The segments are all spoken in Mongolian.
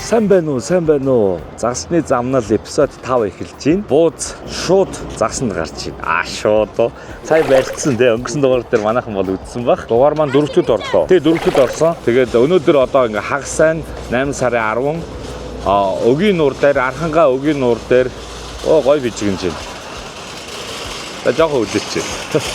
Сайн байна уу? Загсны замнал эпизод 5 эхэлж байна. Бууз шууд загсанд гарч байна. Шууд. Сая барьцсан те. Өнгөрсөн дугаар дээр манайхан бол үдсэн баг. Дугаар маань 4-р орлоо. Тэгээ 4-р орсон. Тэгээд өнөөдөр одоо ингээ хагас сайн 8 сарын 10 өгийн нуур дээр Архангаа өгийн нуур дээр гой бижигнэж байна. За жоохон үлээч.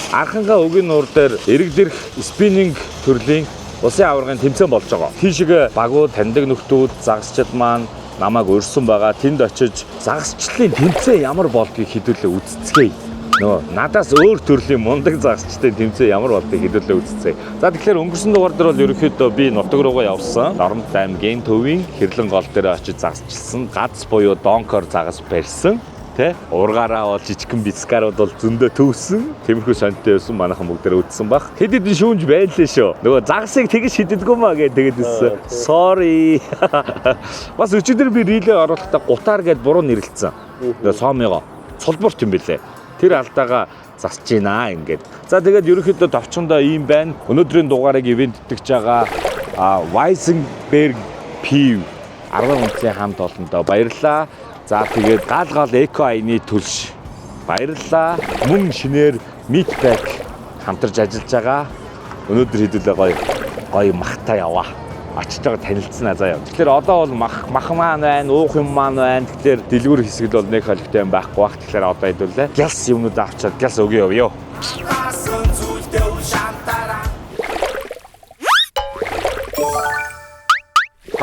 Архангаа өгийн нуур дээр эрэг спиннинг төрлийн улсын аваргын тэмцээн болж байгаа. Тийшээ багуу таньдаг нөхдүүд загасчид маань намайг өрсөн байгаа. Тэнд очиж загасчлалын тэмцээн ямар болдгийг хэдүүлээ үзцгээе. Нөгөө надаас өөр төрлийн мундаг загасчдын тэмцээн ямар болдгийг хэдүүлээ үзцгээе. За тэгэхээр өнгөрсөн дугаар дээр бол ерөнхийдөө би нутаг руугаа явсан. Дорнод аймгийн Төвийн Хэрлэн гол дээр очиж загасчилсан. Гац буюу донкор загас барьсан. Тэ ургаараа бол жижигхэн бицкарууд бол зөндөө төвсөн. Тиймэрхүү сонтой байсан манайхан бүгдээ үдсэн баг. Хэд хэдэн шүүнж байлээ шүү. Нөгөө загсыг тэгж шиддэггүй маа гэдэг үссэн. Sorry. Бас өчигдөр би рилээ оруулахдаа гутаар гэд буруу нэрлэлсэн. Тэгээ соомёо цулбурт юм бэлээ. Тэр алдаага засч гинаа ингээд. За тэгээд ерөнхийдөө товчондоо ийм байна. Өнөөдрийн дугаарыг ивент итгэж байгаа Weizenberg Piv 10 үнэтэй хамт олондоо баярлалаа. За тэгээд гал эко айны төлш баярлалаа. Мөн шинээр Meatpack хамтарч ажиллаж байгаа. Өнөөдөр хэдүүлээ гоё махтай яваа. Очтойгоо танилцсанаа заяа. Тэгэхээр одоо бол мах маань байна, уух юм маань байна. Тэгэхээр дэлгүүр хэсэг л бол нэг холигтой юм байхгүй бах. Тэгэхээр одоо хэдүүлээ. Гялс юмнууд авчаад гялс өгөө явъё.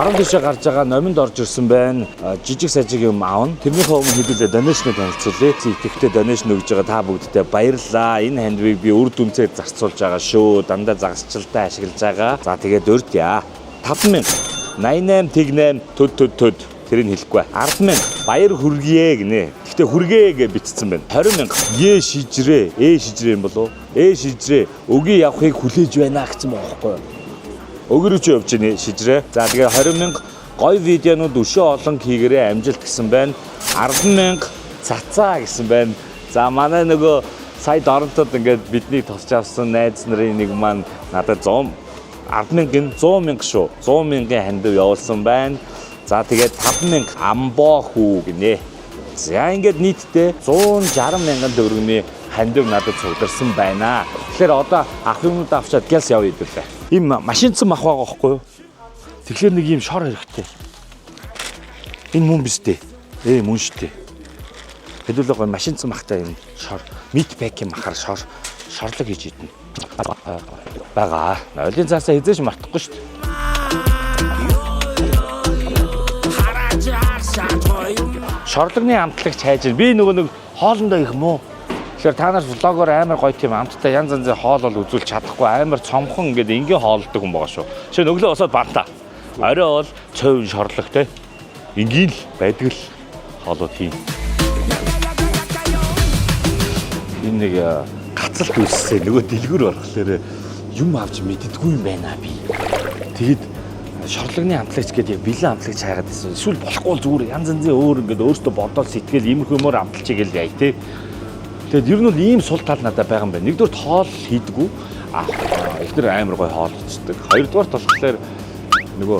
Баруун тишээ гарч байгаа номинд орж ирсэн байна. Жижиг сажиг юм аавна. Тэрнийхээ өмнө хэдүүлээ донешны танилцуулъя. Ихэвчлэн донешн өгж байгаа та бүгдтэй баярлалаа. Энэ хандвийг би үр дүнцээр зарцуулж байгаа шүү. Дандаа загасчлалтаа ашиглаж байгаа. За тэгээд өртья. 5000 88 төд тэрийг хэлэхгүй. 10000 баяр хүргэе гинэ. Гэхдээ хүргээ гэж бичсэн байна. 20000 шижрээ юм болов? Шижрээ өгийн явахыг хүлээж байна гэсэн бохоггүй. Өгөрөж явж ийн шижрээ. За тэгээ 20000 гоё видеонууд өшөө олон хийгээрээ амжилт гэсэн байна. 10000 цацаа гэсэн байна. За манай нөгөө сая доронтод ингээд бидний тосч авсан найз нарын нэг маань надад 100,000 шүү. 100,000 хандив явуулсан байна. За тэгээд 5000 амбоо хүү гинэ. За ингээд нийтдээ 160,000 төгрөгийн хандив надад цугларсан байна. Тэгэхээр одоо ах юмнууд авчаад гялс явъя гэдээ. Ийм машинцсан мах байгаа байхгүй юу? Тэгэхээр нэг ийм шор хэрэгтэй. Энэ мөн биз дээ. Мөн шүү дээ. Хэдүүлээ гоё машинцсан махтай юм шор. Meatpack-ийн махаар шорлог хийж идэнэ. Бага. Нойлын цаасаа хизээш мартахгүй шүү дээ. Шорлогны амтлагч хайж байна. Би нөгөө нэг хоолндоо их муу. Тэгэхээр та нар влогоор амар гоё тийм амттай янз янзын хоол бол үзүүлж чадахгүй амар цомхон ингээд ингийн хоолдог хүн байгаа шүү. Жишээ нь өглөө босоод бантаа. Орой бол цовын шорлог те. Ингийн л байдаг л хоолууд хийн. Энэ нэг гацалт үүссэн нөгөө дэлгүүр болохоор юм авч мэддэггүй юм байна би. Тэгэд шорлогны амтлагч гэдэг яг бэлэн амтлагч хайгаад байсан. Эсвэл болохгүй зүгээр янз янзын өөр ингээд өөртөө бодоод сэтгэл иймэрхүү мөр амталчиг л яа те. Тэгэд ер нь бол ийм сул тал надад байгаа юм байна. Нэгдүгээр хоол хийдэггүй. Эхнэр амар гоё хоол хийдэг. Хоёрдугаар болохоор нөгөө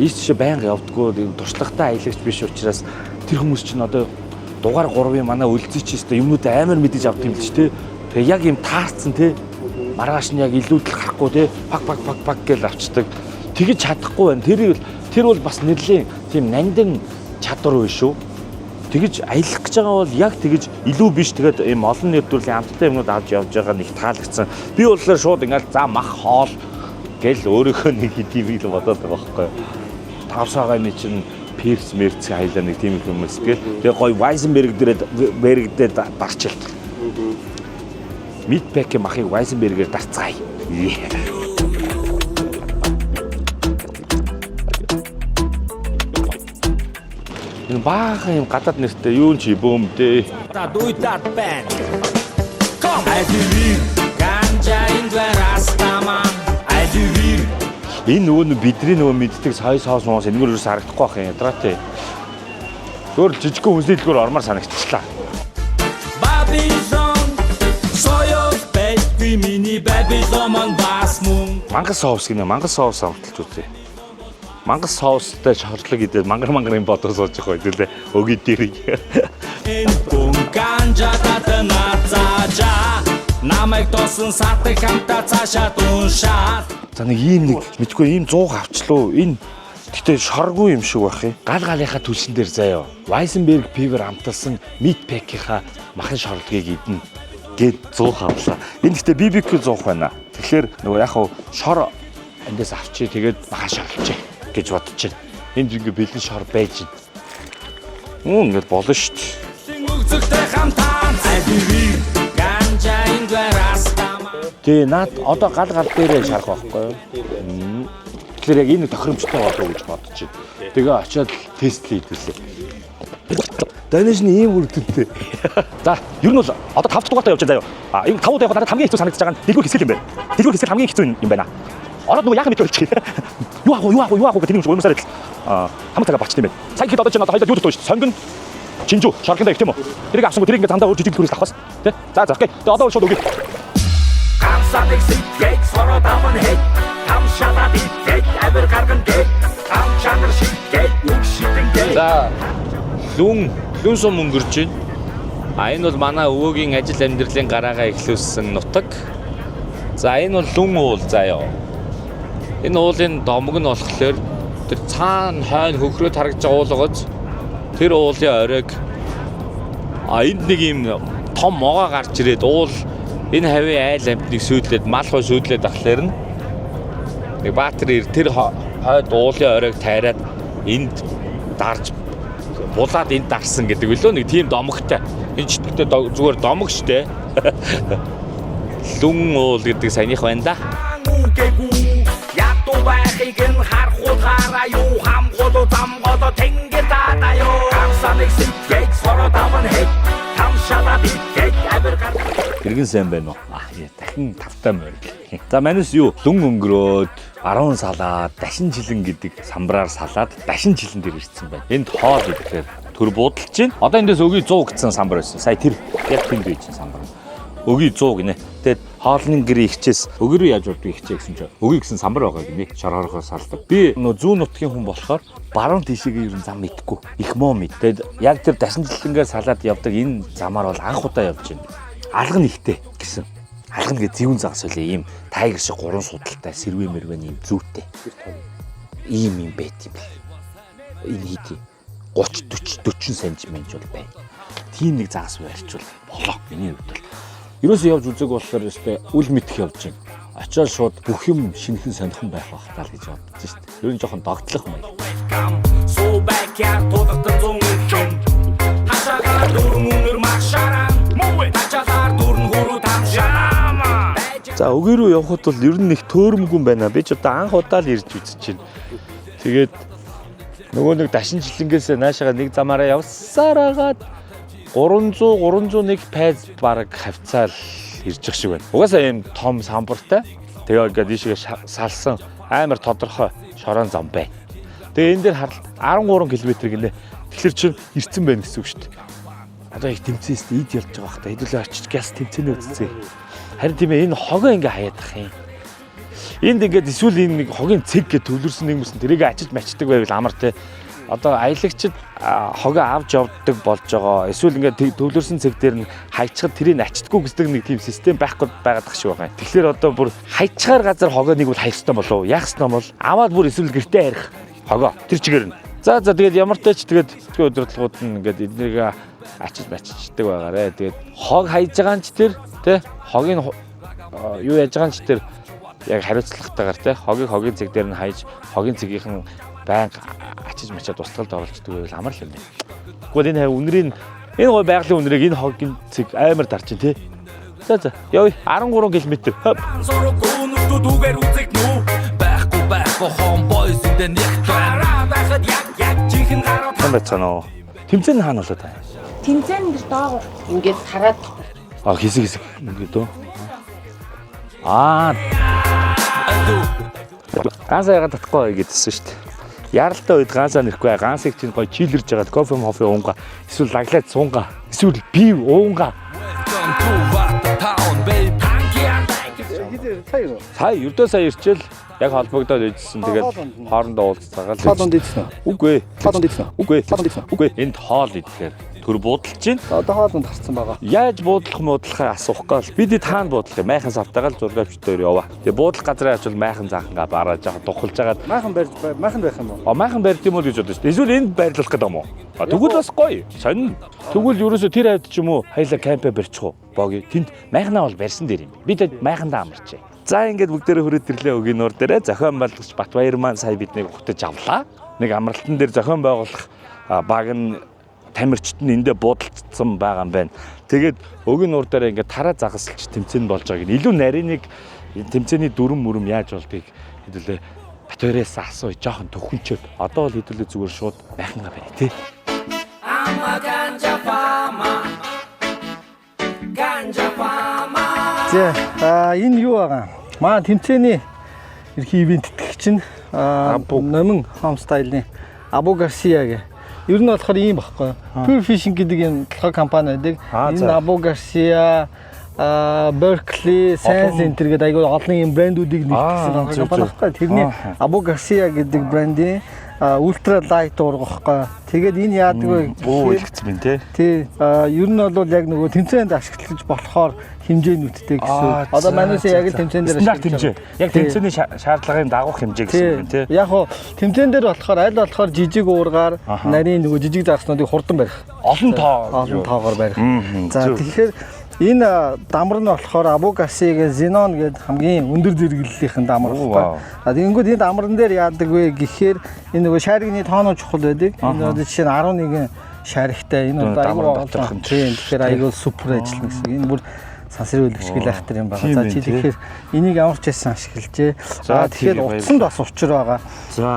ийш тийшээ байнга явдггүй туршлагатай аялагч биш учраас тэр хүмүүс чинь одоо дугаар 3-ын манай үлзий чистэ юмнууд амар мэдэж авдаг юм л ч тий. Тэгээ яг ийм таарцсан тий. Маргааш нь яг илүүдэл харахгүй тий. Пак гэж авчдаг. Тэгэж чадахгүй байна. Тэр бол бас нэрлийн тийм нандин чадвар биш шүү. Тэгэж аялах гэж байгаа бол яг тэгэж илүү биш. Тэгээд ийм олон нэрдүүлийн амттай юмнууд авч явж байгаа нэг таалагдсан. Би болохоор шууд ингээд за мах хоол гэл өөрөөхөө нэг хэдийвийг л бодоод байгаа байхгүй. Тавсаагааны чинь перс мерц хайлаа нэг тийм хүмүүс гээл. Тэгээ гоё Weizenberg дээрээ дарчилт. Meatpack-ийн махыг Weizenberg-ээр дарцгаая. Энэ баахан юм гадаад нэртэй юу ч бөөм дээ. Энэ нөгөө бидний нөгөө мэддэг сая соос моос энэгээр юус харагдахгүй байх юм ядраатай. Зөөр жижиг хүнсний дэлгүүр ормоор санагдчихлаа. Мангас соус гинэ, мангас соус амталж үзье. Мангас соустай шорлог идээд мангар юм бодож сууж байгаа байлээ. Өгийн дэрийг. Намайг тосон сатыг хамтаа цаашаа дуушаад. За нэг ийм нэг мэдгүй ийм 100 авчлаа. Энэ гэтээ шоргүй юм шиг байх юм. Галынхаа түлшин дээр заяа. Weissenberg Piver амталсан meat pack-ийнхаа махан шорлогийг идэнэ гээд 100 авлаа. Энэ гэтээ BBQ 100 байна. Тэгэхээр нөгөө яг хав шор эндээс авчи тэгээд махан шорлож гэж бодож байна. Энд ингээ бэлэн шор байж байна. Ингээд болно шүү дээ. Тэгээ наад одоо гал дээрээ шарах байхгүй юу? Тэгэхээр яг энэ тохиромжтой болов гэж бодож байна. Тэгээ очиод тест хийдүүлээ. Данишны ийм үрдэлтэй. За, ер нь бол одоо 5 дахь дугаартай явж байгаа заяа. Энэ 5 удаа яваад надад хамгийн хэцүү санагдаж байгаа нь дэлгүүр хэсэл юм байна. Дэлгүүр хэсэл хамгийн хэцүү юм байна. Ороод нөгөө яах мэт болчих. Юу аах гэдэг юм шиг уймсаар идэл. Хамаг цагаа болчихсон юм байна. Сайн хэд одоо ч одоо хоёул юу дутуу шүү. Сонгон Чинжүү шоргонд их тийм үү? Тэрийг авсангүй тэрийг ингээ дандаа өөр жижиг төрөөс авахс. Тэ? За окей. Тэгээ одоо шууд өгье. Хамсадаг сэтгэг сороо даван хэ. Хамшалаад итгэж авир гарган гэ. Хамчанар шитгэж үг шитэн гэ. За. Лүн сум өнгөрч байна. Энэ бол манай өвөөгийн ажил амьдралын гараагаа эхлүүлсэн нутаг. За энэ бол лүн уул заяа. Энэ уулын домог нь болохоор тэр цаана хойно хөхрөө тарагж байгаа уулгоц. Тэр уулын оройг энд нэг юм том могоо гарч ирээд уул энэ хавийн айл амтныг сүйдлээд мал хой сүйдлээд ахлаар нэг баатар ир тэр хойд уулын оройг тайраад энд дарж булаад энд дарсан гэдэг үлөө нэг тийм домогтой. Энэ ч зүгээр домог штэ. Лүн уул гэдэг саяных байна да. Ятуу байхыг нь харахуул хараа юу хамгууд замгоод тэнгэр даа юу. Иргэн сайн байна уу? Дахин тавтай морь. За манайс юу? Лүн өнгөрөөд 10 салаад дашин жилэн гэдэг самбраар салаад дашин жилэн дээр ирсэн байна. Энд хоол идэхээр төр буудалж байна. Одоо эндээс өгийн 100 гэсэн самбар байсан. Сая тэр яг тэнд байж самбар. Өгийн 100 гинэ. Тэгээд хоолны гэрээ ихчээс өг рүү яаж урд ихчээ гэсэн чинь өгийн гэсэн самбар байгаа гинэ. Шоргорхоо салдаг. Би нөө зүүн нутгийн хүн болохоор баруун тишээгээ ер нь зам мэдгүй. Их муу мэд. Тэгээд яг тэр дашин жилэнгээр салаад явдаг энэ замаар бол анх удаа явж байна. Алга нэгтэй гэсэн. Алга нэгэ зэвүүн загас үлээ ийм тайгер шиг 3 судалтай сэрвэ мэрвэн ийм зүйтэй. Ийм байт юм бэл. Энэ хийдий 30 40 см бол байна. Тийм нэг загас барьчвал болоо миний хувьд бол. Ерөөсөө явж үзэг болохоор өстэй үл мэдэх явж байна. Очоод шууд бүх юм шинхэн сонирхон байх байх таа гэж бодож шít. Ер нь жоохон догтлох юм байна. За өг рүү явхад бол ер нь их төөрөмгүй юм байна. Би ч одоо анх удаа л ирж үзэж байна. Тэгээд нөгөө нэг дашин жилэнгээс наашаага нэг замаараа явсаар агаад 301 пайз бараг хавцаал ирчих шиг байна. Угаасаа ийм том самбартай. Тэгээ ингээд ийшээ салсан амар тодорхой шорон зам байна. Тэгээ энэ дээр харалт 13 км гинэ. Тэгэхээр чинь ирцэн байна гэсэн үг шүү дээ. Одоо их тэмцээс ид ярьж байгаа хта. Хэдүүлээ очиж газ тэмцэнэ үзье. Харин тийм ээ энэ хогоо ингээ хаяад ах юм. Энд ингээд эсвэл энэ нэг хогийн цэг гэж төвлөрсөн нэг юмсэн тэрийг ачиж мачдаг байвал амар те. Одоо аялагчид хогоо авч явдаг болж байгаа. Эсвэл ингээд төвлөрсөн цэг дээр нь хайчхад тэрийг ачдаггүй гэсэн нэг тийм систем байхгүй байгаад тах шиг байгаа юм. Тэгэхээр одоо бүр хайчгаар газар хогоо нэг бол хайх ёстой болов. Яах ёстой бол аваад бүр эсвэл гэртээ арих хогоо тэр чигээр нь. За тэгээд ямар ч тач тэгээд өдрөдлгүүд нь ингээд эднийг ачиж мачиждаг байгаарэ. Тэгээд хог хайж байгаа нь ч тэр тэ хогийн юу яаж байгаа нь ч тэр яг хариуцлагатайгаар те хогийн цэг дээр нь хайж хогийн цэгийнхэн байнга ачиж мачаад устгалд оруулцдаг байвал амар л юм байна. Гэхдээ энэ үнэрийн энэ гой байгалийн үнэрийг энэ хогийн цэг амар дарж чинь те. За явъя 13 км. Байхгүй хомбойс энэ нэг хараа байхад яг жинхэнэ гараа тань. Тэмцээн хаана болоо та? Тэмцээн дээр доогуур ингээд хараад хэсэг ингээд өө. Ганцаа ягаад татахгүй гэдсэн шүү дээ. Яралтай үед ганцаа нэрэхгүй ганцыг чинь гоё чилэрж жагаад кофе мофе уунга эсвэл лаглаад суунга эсвэл пив уунга. Сая ердөө сая ирчээл Яг холбогдоод ижсэн. Тэгээд хоорондоо уулзцаагаал. Хоолонд идсэн үү? Үгүй. Хоолонд идсэн үү? Үгүй. Хоолонд идсэн үү? Үгүй. Энд хоол идэхээр төр буудалж чинь. Одоо хоолонд гарцсан байгаа. Яаж буудлахаа асуух гал. Бид таанд буудлах юм. Майхан савтаагаал зургаавчдаар яваа. Тэгээд буудлах газрын ажил майхан заахангаа бараа жаа духалж агаад. Майхан байх юм уу? Майхан барьд юм уу гэж бодож шүү дээ. Эсвэл энд байрлуулах гэдэг юм уу? Тэгвэл бас гоё. Сонин. Тэгвэл ерөөсө тэр хавьд ч юм уу хоёлаа кампэ барьчих уу? Боги. Тэнд майхнаа бол барьсан дээр юм. Бид майхандаа амарчээ. За ингээд бүгдээрээ хүрээд ирлээ өгийн нуур дээрээ зохион байгуулагч Батбаяр маань сая биднийг ухтаж авлаа. Нэг амралтан дээр зохион байгуулах баг нь тамирчид нь эндээ буудалцсан байгаа юм байна. Тэгээд өгийн нуур дээрээ ингээд тараа загасалч тэмцээн болж байгааг нь илүү нарийныг тэмцээний дүрм мөрөм яаж болдгийг хэдүүлээ Батбаяраас асууя жоохон төхөнчөөд. Одоо бол хэдүүлээ зүгээр шууд байхангаа барь тий. За энэ юу байгаа? Маа тэмцээний ерхий ивент итгэгч чинь номин Homestyle-ны Абу Гарсия гэх. Ер нь болохоор ийм багхгүй. Pure Fishing гэдэг энэ толгой компани байдаг. Энэ Абу Гарсия, Berkeley, Science Center гэдэг айгүй олон юм брэндүүдийг нэгтгэсэн компани багхгүй. Тэрний Абу Гарсия гэдэг брендийн ультра лайт уурга багхгүй. Тэгээд энэ яадаг вэ? Илгэсэн юм тий. Ер нь бол яг нөгөө тэмцээнд ашиглаж болохоор хэмжээнүүдтэй гэсэн. Одоо манайс яг л тэмцээн дээр хэмжээ. Яг тэмцээний шаардлагын дагуух хэмжээ гэсэн юм тий. Яг хоо тэмцээн дээр болохоор аль болохоор жижиг уургаар нарийн нөгөө жижиг загснуудыг хурдан барих. Олон тоогоор барих. За тэгэхээр энэ дамар нь болохоор Абу Гарсиагийн Xenon гэдэг хамгийн өндөр зэрэглэлийнхэн дамар баггүй. Тэгэнгүүт энэ дамран дээр яадаг вэ гэхээр энэ нөгөө шаригны тооноо чухал байдаг. Энэ одоо жишээ нь 11 шаригтай энэ одоо айгүй олон. Тэгэхээр айгүй супер ажиллана гэсэн. Энэ бүр сансрын үлгчгэл айхтар юм байна. За чи тэгэхээр энийг ямар ч байсан ашиглажээ. Тэгэхээр утсанд бас учир байгаа.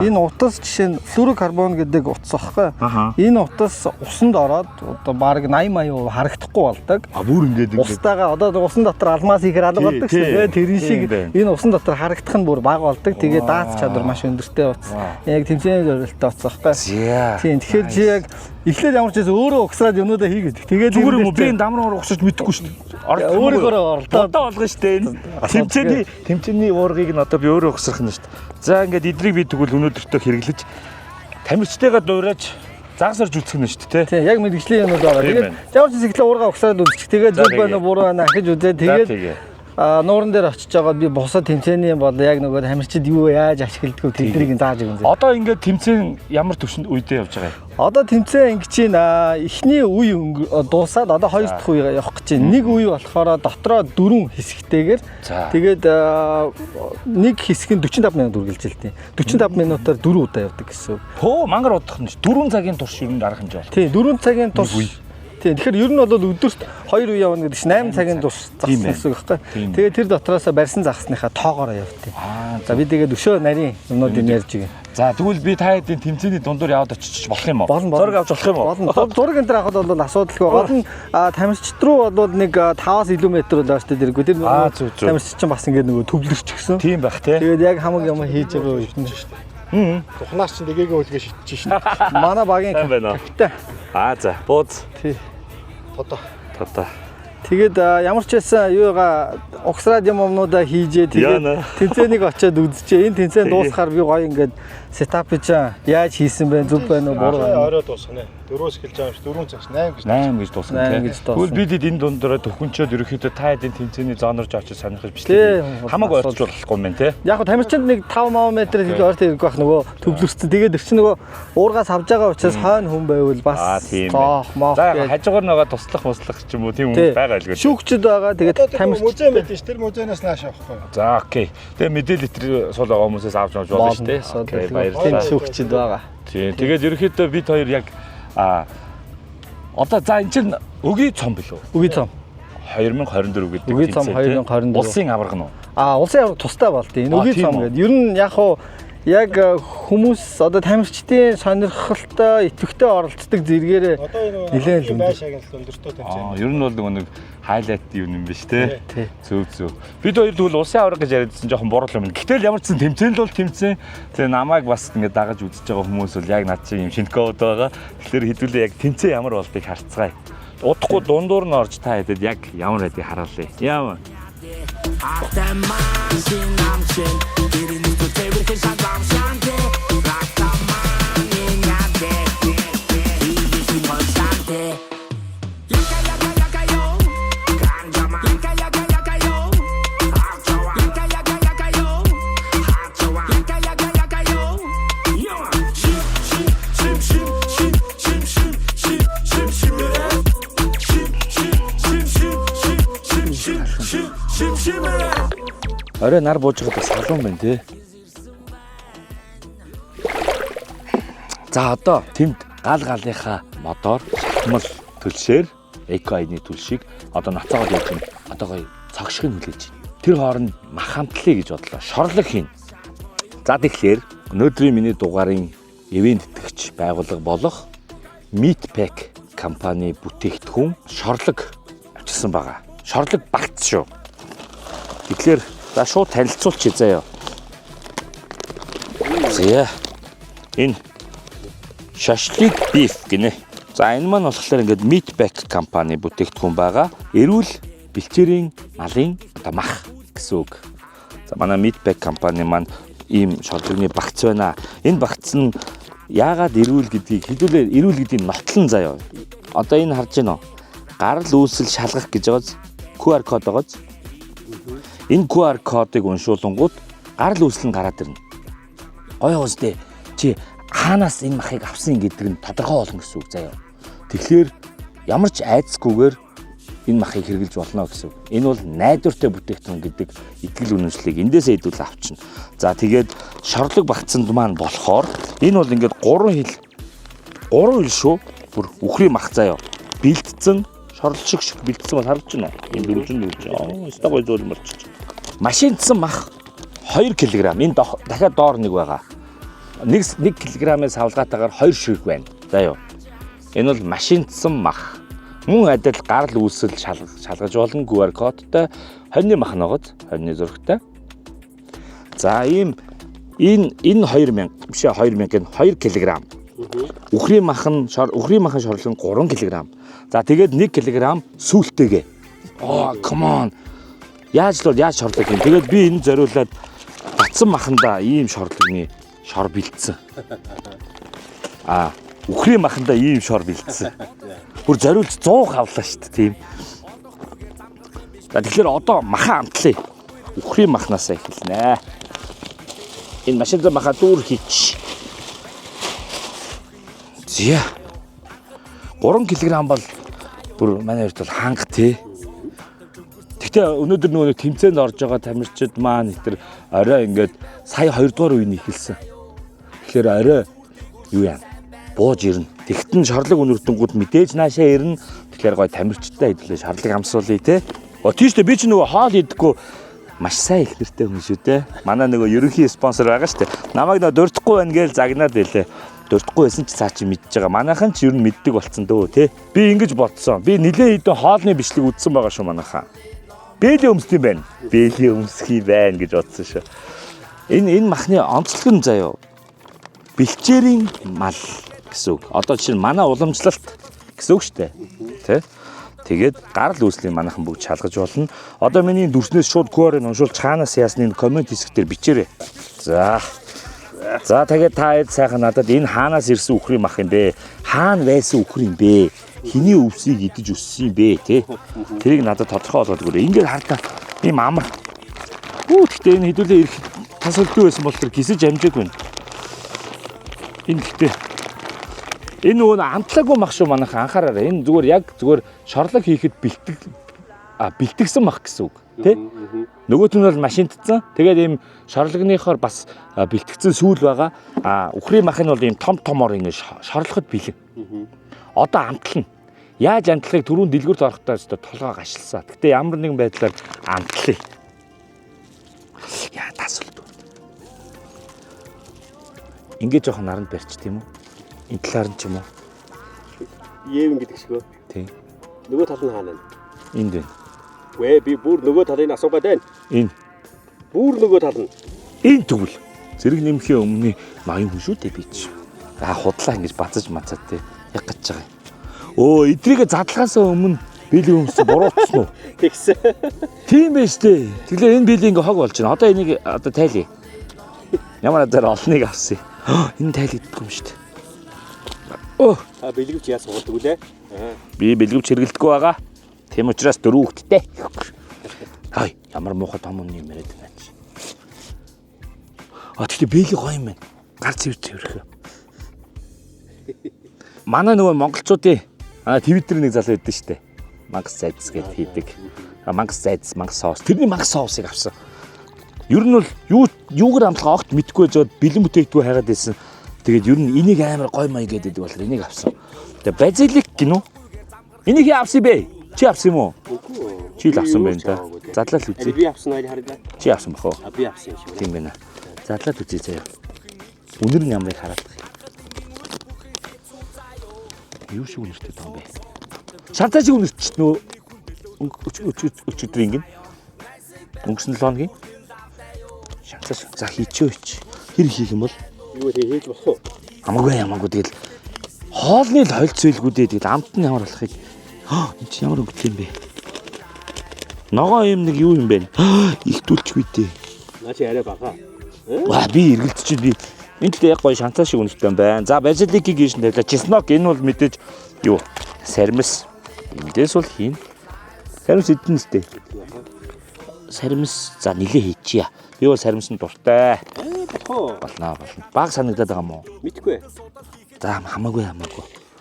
Энэ утас жишээ нь флюорокарбон гэдэг утас багхгүй. Энэ утас усанд ороод одоо баг 80-80% харагдахгүй болдог. Бүр ингээд устаагаа одоо усан дотор алмаз ихээр алга болдог шүү дээ. Тэрэн шиг энэ усан дотор харагдах нь бүр бага болдог. Тэгээ дац чадвар маш өндөртэй утас. Яг тэмцээний зорилттой утас багхгүй. Тийм тэгэхээр чи яг эхлээд ямар ч байсан өөрөө угсраад юмудаа хийгээд. Тэгээд зүгээр юм уу? Би энэ дамраар угсаж мэдэхгүй шүү дээ. Өөрөөр оролдоод болгоно шүү дээ. Тэмцээний уургыг нь одоо би өөрөө угсрах нь шүү дээ. За ингээд эдрийг би тэгвэл өнөөдөртөө хэрэглэж тамирчтайгаа дуурайж загсарж үзэх нь шүү дээ. Тийм яг мэрэгжлийн юмуд байгаа. Тэгээд ямар ч ихлэ уургаа угсраад үзчих. Тэгээд зүг байна уу буруу байна ахиж үзээ. Тэгээд нууран дээр очиж байгаа би бусад тэмцээний бол яг нөгөө тамирчид юу яаж ашигладаг тэднийг зааж өгөн. Одоо ингээд тэмцээн ямар төвшөнд үедээ явж байгаа юм? Одоо тэмцээн ингэж байна. Эхний үе дуусаад одоо хоёр дахь үе явах гэж байна. Нэг үе болохоор дотроо 4 хэсэгтэйгээр тэгээд нэг хэсэг нь 45 минут үргэлжилдэг. 45 минутаар 4 удаа явдаг гэсэн. Хөө мангар удах нь 4 цагийн турш юу дарах юм жаа. Тийм 4 цагийн турш. Тийм тэгэхээр ер нь бол өдөрт 2 үе явна гэдэг чинь 8 цагийн турш загсан гэсэн үг байхгүй. Тэгээд тэр дотроос барьсан загсныхаа тоогоороо явдیں۔ За би тэгээд өшөө нарийн юмнуудыг ярьж байгаа. За тэгвэл би та хэдийн тэмцээний дундуур яваад очиж болох юм уу? Зураг авч болох юм уу? Болно. Зураг энэ төр авахд бол асуудалгүй. Гол нь тамирчид руу бол нэг 5-аас илүү метр бол ааштай дэргүй. Тэр тамирчид чинь бас ингээд нөгөө төвлөрч гисэн. Тийм байх тий. Тэгээд яг хамаг юм хийж байгаа юм шүү дээ. Тухнаас чинь нэгээгээ үлгээ шидчих шин. Манай багийн капитан. За бууз. Тий. Тото. Тэгээд ямар ч байсан юугаа угсраад юмнуудаа хийжээ. Тэгээд тэмцээнийг очиод үзчихээ. Энэ тэмцээн дуусахаар би гоё ингээд сетапыг яаж хийсэн бэ? Зүг байна уу? Буруу байна уу? Орой дуусгана. 4-өөс эхэлж байгаа юм шиг 4 цагш 8 гэж дуусгана. Тэгвэл бид энэ дундороо төвхөнчөөд ерөөхдөө та хэдийн тэмцээний зоонорж очиж сонирхож бичлээ. Хамаагүй ойртож болохгүй юм тий. Яг нь тамирчинд нэг 5 метр их ойрт ирэх байх нөгөө төвлөрсөн. Тэгээд эр чинь нөгөө уургаас авж байгаа учраас хойно хүн байвал бас цоох моох. За хажуугаар нөгөө туслах муслах ч юм уу тийм хүн байгаа л гэж. Шүүгчд байгаа. Тэгээд тамирчид музей мэдэн ш. Тэр музейнаас нааш авахгүй. За окей. Тэгээд мэдээлэл тэр сул байгаа хүмүүсээс авч болно шүү дээ. Окей баярлалаа. Шүүгчд байгаа. Тийм. Тэгээд ерөөхдөө бид хоёр яг одоо за энэ чинь өгийн цом билүү? Өгийн цом 2024 гэдэг. Өгийн цом 2024. Улсын аварга нь уу? Улсын аварга тустай болдё. Энэ өгийн цом гэдэг. Ер нь яг хүмүүс одоо тамирчдын сонирхолтой, идэвхтэй оролцдог зэрэгээрээ нэлээд л өндөртэй тэмцээн. Ер нь бол нэг хайлайт юм биш те. Зөв. Бид хоёр тэгвэл улсын аварга гэж яриадсан жоохон буруу юм. Гэтэл ямар ч зэн тэмцээн л бол тэмцээн. Тэгээ намайг бас ингэ дагаж үзэж байгаа хүмүүс бол яг над чинь юм шинкод байгаа. Тэгэхээр хэдүүлээ яг тэмцээн ямар болдгийг харцгаая. Удахгүй дундуур нь орж та хэдэд яг ямар байдгийг хараалаа. Яа. Орой нар бууж байгаа бас салуун байна те. За одоо тэнд гал галынхаа модоор шатмал төлшөөр эко айны төлшийг одоо ноцоогоод явж байна. Одоо гоё цогшиг нь хүлээж байна. Тэр хооронд мах хамтлаа гэж бодлоо. Шорлог хийн. За тэгэхээр өнөөдрийн миний дугаарын ивент итгэгч байгууллага болох Meatpack компани бүтээгдэхүүн шорлог авчирсан байгаа. Шорлог багц шүү. Тэгэхээр за шууд танилцуулчих заяа. За энэ шашлик биф гинэ. За энэ маань болохоор ингээд Meatpack компани бүтээгдэхүүн байгаа. Эрүүл бэлчээрийн малын одоо мах гэсэн үг. За манай Meatpack компани маань ийм шорлогны багц байна. Энэ багц нь яагаад эрүүл гэдгийг хэдүүлээ эрүүл гэдгийг нотлон заяа. Одоо энэ харж байна уу? Гарал үүсэл шалгах гэж байгааз QR код байгааз. Энэ QR кодыг уншуулангууд гарал үүсэл нь гараад ирнэ. Гоё уустэй. Чи хаанаас энэ махыг авсан гэдэг нь тодорхой болно гэсэн үг заяа. Тэгэхээр ямар ч айцгүйгээр энэ махыг хэрэглэж болно гэсэн үг. Энэ бол найдвартай бүтээгдэхүүн гэдэг итгэл үнэмшлийг эндээсээ хэдүүл авчна. За тэгээд шорлог багцсанд маань болохоор энэ бол ингээд 3 хил шүү. Бүр үхрийн мах заяа. Бэлдсэн шорлог шиг бэлдсэн бол харж байна уу? Энэ дөрвжин. Өстой гоё зүйл марчиж. Машиндсан мах 2 кг. Энэ дахиад доор нэг байгаа. 1 кг-ээс хавлгаатаагаар 2 ширхэг байна. За юу. Энэ бол машиндсан мах. Мөн адил гарал үүсэл шалгаж болно QR кодтай хоньны мах ногод, хоньны зурагтай. За ийм энэ 2000 биш 2000 нь 2 кг. Үхрийн махан шорлог нь 3 кг. За тэгээд 1 кг сүүлтэйгээ. Come on. Яаж шорлог юм. Тэгээд би энэ зориулаад батсан маханда ийм шорлогны шор бэлдсэн. Үхрийн маханда ийм шор бэлдсэн. Бүр зориулж 100 хавлаа шүү дээ тийм. За тэгэхээр одоо махан амтлаа. Үхрийн махнасаа эхэлнэ. Энэ машинтай маха дүүр хийч. Зя. 3 кг бол бүр манай хувьд бол ханга тий. Гэхдээ өнөөдөр нөгөө тэмцээнд орж байгаа тамирчид маань тэр орой ингээд сая 2 дугаар үеийн эхэлсэн. Тэгэхээр орой юу яа? Бууж ирнэ. Тэгтэн шорлог өнөртөнгүүд мэдээж наашаа ирнэ. Тэгэхээр гой тамирчтай хэдүүлээ шорлог амсуулъя те. Тийштэй би ч нөгөө хоол идэхгүй маш сайн их нэртэй хүн шүү те. Манай нөгөө ерөнхий спонсор байгаа шүү дээ. Намайг нөгөө дурдахгүй байна гээл загнаад байлээ. Дурдахгүй байсан ч цаа чи мэдж байгаа. Манайхан ч ер нь мэддэг болцсон дөө те. Би ингэж бодсон. Би нилээ хэдэн хоолны бичлэг үзсэн байгаа шүү манайхаа. Бэлээ өмсдөг юм байна. Бэлээ өмсөх юм байна гэж бодсон шүү. Энэ махны онцлог нь заяа. Бэлчээрийн мал гэсэн үг. Одоо чинь манай уламжлалт гэсэн үг шүү дээ. Тэ? Тэгээд гарал үүслийн манайхан бүгд шалгаж болно. Одоо миний дүрснээс шууд QR-ыг уншуул цаанаас яасны комент хэсгээр бичээрэй. За. За тэгээд та хэд сайхан надад энэ хаанаас ирсэн үхрийн мах юм бэ? Хаана байсан үхрийн бэ? Хиний өвсийг идэж өссөн юм бэ, тэ? Тэрийг надад тодорхой болгоод өгөөрэй. Ингээд хартаа ийм амар. Гэхдээ энэ хэдүүлээ ирэх тасалдгүй байсан бол тэр гисэж амжаагүй байна. Энэ гэхдээ энэ нөгөө амтлаагүй мах шүү манайхан анхаараарай. Энэ зүгээр шорлог хийхэд бэлтгэсэн мах гэсэн үг, тий? Нөгөөт нь бол машинтцсан. Тэгээд ийм шорлогныхоор бас бэлтгэсэн сүүл байгаа. Үхрийн мах нь бол ийм том-томоор ингэ шорлоход бэлэн. Одоо амтлана. Яаж амтлахыг түрүүн дэлгүрт орохдоо толгоо гашилсан. Гэтэ ямар нэгэн байдлаар амтлая. Яа тасалд. Ингээд жоох наранд барьч тийм үү? Энэ талаар нь ч юм уу? Евэн гэдэг шиг үү? Тийм. Нөгөө тал нь хаана вэ? Энд байна. Вэ би бүр нөгөө талыг асуугаад байна. Энэ. Бүр нөгөө тал нь. Энэ тэгвэл зэрэг нэмхийн өмнө маяг хүн шүү дээ би чи. Худлаа ингэж бацаж мацаад тий. Яг гэж байгаа. Эдрийгээ задлагаасаа өмнө бэлэг өмсөн буруутсан уу? Тэгсэн. Тийм байж тээ. Тэглээ энэ бэлэг ингээ хог болж байна. Одоо энийг одоо тайлъя. Ямар азар олныг авсан. Энэ тайлэгдэх юм шүү дээ. Оо, А бэлгэвч яасан болдог үлээ. би бэлгэвч хэрэглэдэггүй байгаа. Тийм учраас 4 хүүхэдтэй. Хай, ямар муухай том юм яриад байна чи. Тэгтээ бэлэг гоё юм байна. Гар цэвэрх. Манай нөгөө монголчуудын Твиттер нэг залуу байдсан шүү дээ. Мангас зайдс гэдээ хийдэг. Мангас зайдс, мангас соус. Тэрний мангас соусыг авсан. Ер нь бол юугаар амтлах огт мэдгүй жоод бэлэн бүтээгдэхүүн хайгаад байсан. Тэгээд ер нь энийг амар гой маяг гэдэг болохоор энийг авсан. Тэгээд базилик гинүү. Энийг авсан бэ? Чи авсан юм уу? Чи л авсан байна да. Задлал үзье. Би авсан хоёрыг харъя. Чи авсан бах уу? Би авсан юм шиг. Тийм байна. Задлал үзье заяа. Үнэр нь ямарыг хараад. Юу шиг үнэртэй таам бэ? Шантаа шиг үнэрч нөө өчигдөр ингэн. Өнгөрсөн 7 хоногийн. Шантаа за хийчихөөч. Хэр хийх юм бол? Юу хийж болох уу? Хамаагүй тэгэл хоолны л хольцойлгүүдээ тэгэл амт нь ямар болохыг энэ чи ямар өнгөтэй юм бэ? Ногоо юм нэг юу юм бэ? Ихтүүлчихгүй дээ. Наа чи арай бага. Би эргэлдэж би энэ дэхтэй яг гоё шантаа шиг үнэтэй юм байна. За базиликийг ийш тавьлаа. Чеснок энэ бол мэдээж юу? Сармис. Эндээс бол хийн. Сармис эдэн нэстэй. Сармис за нилээ хийчихье. Би бол сармисны дуртай. Болно. Баг санагдаад байгаа юм уу? Мэдгүй. За хамаагүй. Амар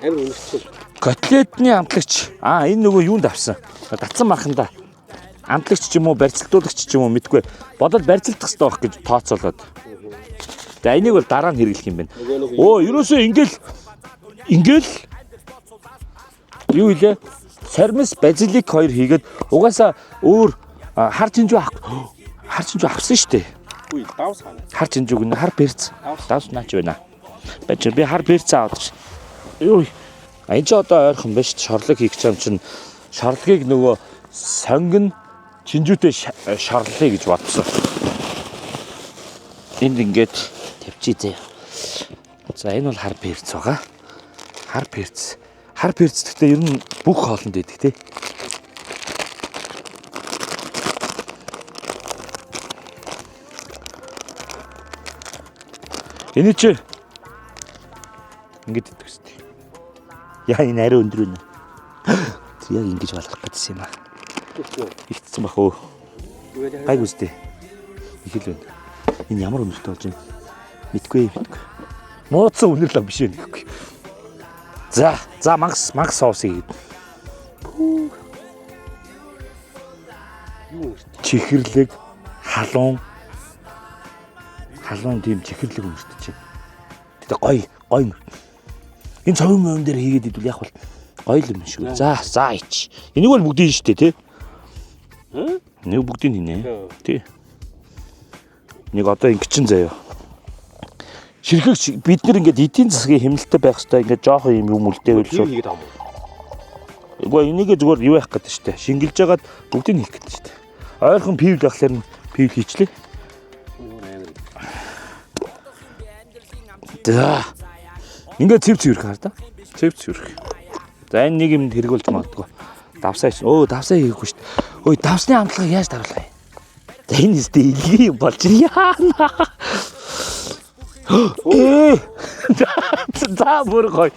үнэрч. Котлетний амтлагч. Энэ нөгөө юунд авсан? Татсан марханда. Амтлагч ч юм уу, барьцалтуулагч ч юм уу мэдгүй. Бодол барьцалдах хэрэгтэй байх гэж тооцоолоод. За энийг бол дараа нь хэрэглэх юм байна. Ерөөсөө ингээл юу илээ? Сармис, базилик хоёр хийгээд угаасаа өөр хар жинжүү авсан шүү дээ. Үгүй, давс хана. Хар жинжүүг нь хар перц. Давс наач байна. Би хар перц аваад. Юу? Энэ ч одоо ойрхон биш шорлог хийх юм чинь шорлогийг нөгөө сонгон чинжүүтэй шорлоё гэж бодсон. Энд ингээд тавьчих заяа. За энэ бол хар перц байгаа. Хар перц гэхдээ ер нь бүх хоолнд байдаг тий. Энэ чи ингээд идэх үстэй. Яа энэ арай өндөр үнэ. Яг ингэж болох гэсэн юм аа. Ихтсэн бах уу. Гайг үстэй. Их л байна. Энэ ямар өнөртэй болж байна? Мэдгүй. Мууцсан үнэрлээ биш вэ гэхгүй. За мангас соусыг. Чихэрлэг, халуун тийм чихэрлэг өнөртөж байна. Тэгээ гоё. Энэ цовын мөн дээр хийгээд идвэл яг бол гоё юм шиг. За ич. Энийг бол бүгдийн шүү дээ тий. Нэг бүгдийн хийнэ. Тий. Нэг одоо ингэ чин заяа. Ширхэг бид нар ингээд эдийн засгийн хэмнэлтэд байх хэрэгтэй ингээд жоохон юм үлдээвэл шүү. Хийгээд авах. Үгүй энийгээ зүгээр юу яах гэдэг штэ. Шингэлж жагаад бүгдийг хийх гэдэг штэ. Ойрхон пивл байхлаар нь пивл хийчлээ. За. Ингээд цэвэр хаар та. Цэвэр. За энэ нэг юм хэрэгүүлж магадгүй. Давсаа хийхгүй штэ. Давсны амтлагыг яаж даруулах вэ? За энэ нэстэ илгээ юм болж яана. За бүр гоё.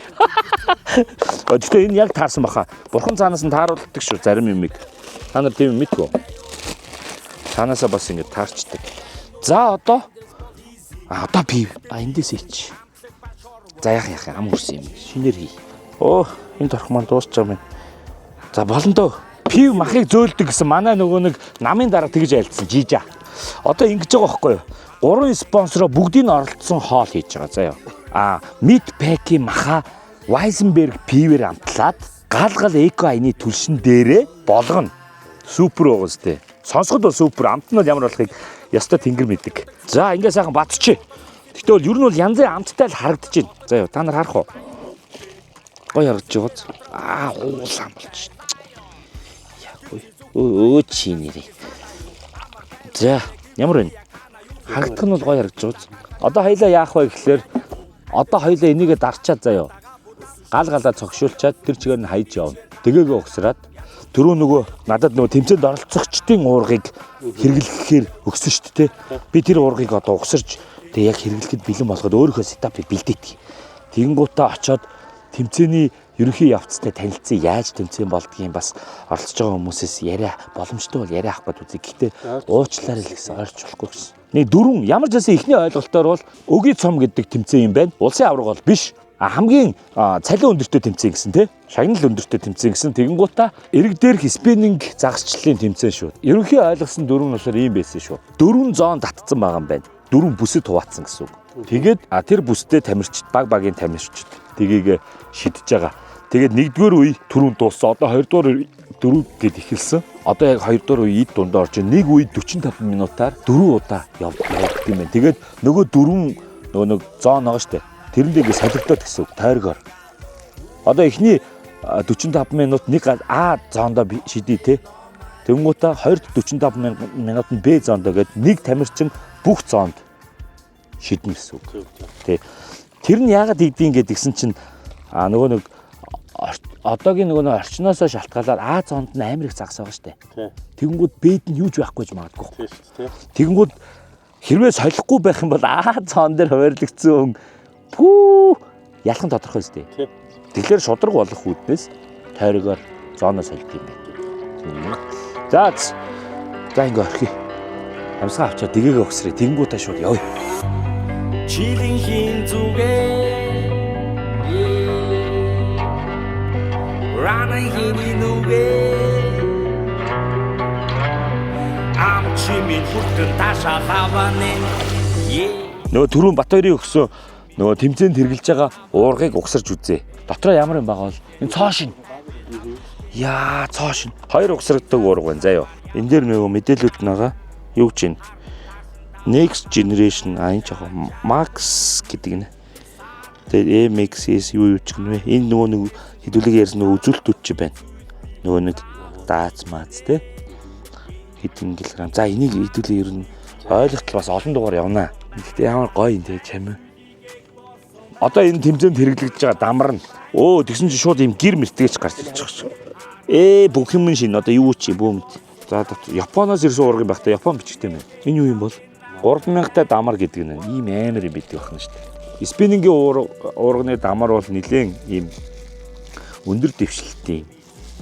Өчтөө энэ яг таарсан баха. Бурхан цаанаас нь тааруулдаг шүү зарим юмыг. Та нар тийм мэдгүй. Цаанаасаа бас ингэ таарчдаг. За одоо пив. Эндээс ич. За яах ам үрсэн юм. Шинээр хий. Энэ торх маань дуусч байгаа юм. За болно дөө. Пив махыг зөөлдөг гэсэн манай нөгөө нэг намын дараа тэгж айлдсан жижаа. Одоо ингэж байгаа байхгүй юу? 3 спонсороо бүгдийг нь оролцсон хоол хийж байгаа заяа. Mid Pack-ийн маха Weizenberg пивээр амтлаад гал эко айны түлшин дээрээ болгоно. Супер уус тээ. Сонсоход бол супер, амт нь бол ямар болохыг ястай тэнгэр мэддэг. За ингээ сайхан батчих. Гэтэ бол ер нь бол янз бүрийн амттай л харагдаж байна. Заяа та нар харах уу? Гоё харагдаж байгаа. Уулаан болж байна. Яа чи нэрээ. За ямар вэ? Харагдах нь бол гоё харагдаж байна. Одоо хоёлаа яах вэ гэхлээр одоо хоёлаа энийгээ дарчаад заяа. Галаа цогшуулчаад тэр чигээр нь хайж явна. Тэгээгээ угсраад түрүү нөгөө надад нөгөө тэмцээнд оролцогчдын уургыг хэрэглэхээр өгсөн шүү дээ. Би тэр уургыг одоо угсарч Тэгээ яг хэрэглэхэд бэлэн болгоод өөрийнхөө сетапыг бэлдээдэг. Тэгэнгүүтээ очоод тэмцээний ерөнхий явцтай танилцсан яаж тэмцээн болдгийг бас оролцож байгаа хүмүүсээс яриа боломжтой бол яриа авах гээд үзье. Гэхдээ уучлаарай л гэсэн ойрч болохгүй гэсэн. Нэг дөрвөн ямар ч байсан ихний ойлголтоор бол өгийн цом гэдэг тэмцээн юм байна. Улсын авраг бол биш. Хамгийн цалин өндөртэй тэмцээн гэсэн тий. Шагнал өндөртэй тэмцээн гэсэн. Тэгэнгүүтээ эрэг дээрх спиннинг загасчлалын тэмцээн шүү. Ерөнхий ойлгосон дөрвөн болохоор ийм байсан шүү. Дөрвөн зоон татцсан байгаа юм байна. Дөрвөн бүсэд хуваацсан гэсэн үг. Тэгээд тэр бүстэй тамирчид багийн тамирчид тгийг шидэж байгаа. Тэгээд нэгдүгээр үе түрүүн дууссан. Одоо хоёрдугаар дөрөв гэд эхэлсэн. Одоо яг хоёрдугаар үе ид дундаа орж нэг үе 45 минутаар 4 удаа явдаг юм байна. Тэгээд нөгөө дөрвөн нэг зоон байгаа штэ. Тэрэндээ ингэ солигдоод гэсэн үг тойргоор. Одоо эхний 45 минут нэг А зоондоо шидий те. Тэнгуутаа 245 минут нь Б зоондоо гээд нэг тамирчин бүх зоонд шиднэ гэсэн үг. Тэ. Тэр нь яагаад ийдийн гэдгсэн чинь нөгөө нэг одоогийн нөгөө орчноосоо шалтгаалаад А зоонд нь амар их загас байгаа штэ. Тэгэнгүүт Б-д нь юуж байхгүй ч магадгүй. Тэгэнгүүт хэрвээ солихгүй байх юм бол А зоон дээр хуваарлагдсан ялхан тодорхой штэ. Тэгэхээр шудраг болох үүднээс тойрогоор зооноо солих юм байна. За ингэ орхи. Амсгаа авчаад дэгээгээ өгсрээ. Тэнгүүтээ шууд явъя. Чилийн хин зүгээ. Рана хиний нүгээ. Амчимийн хүртэн ташаа хаваны. Нөгөө түрүүн Батбаярын өгсөн нөгөө тэмцээнд хэрглэж байгаа уургыг угсарч үзье. Дотроо ямар юм байгаа бол энэ цоо шин. Яа, цоо шин. Хоёр угсрагддаг уурга байна заяа. Энэ дээр нөгөө мэдээлүүд байгаа. Юу гэж байна? Next generation энэ жоо Max гэдэг нэ. Тэгээд MX юу ч гэнэ. Энэ нөгөө нэг хэдүүлэг ярьсан нөгөө үзүүлэлтүүд ч байна. Нөгөө нэг даац мац те. Хэдэн килограмм. За энийг хэдүүлээ ер нь ойлгоход бас олон дугаар явнаа. Гэхдээ ямар гоё юм те чамь. Одоо энэ тэмцээнд хэрэглэгдэж байгаа дамар нь. Тэгсэн чинь шууд юм гэр мэртгэж гарч ирж байгаа. Бүх юм шин одоо юу ч юм бөөм. За Японоос ирсэн уурга байх та Япон бичгтэй мэн. Энэ юу юм бол 3000-тай дамар гэдэг нь ийм амар юм бидэг байна шүү дээ. Спиннингийн уурганы дамар бол нэлээд ийм өндөр дэвшилтийн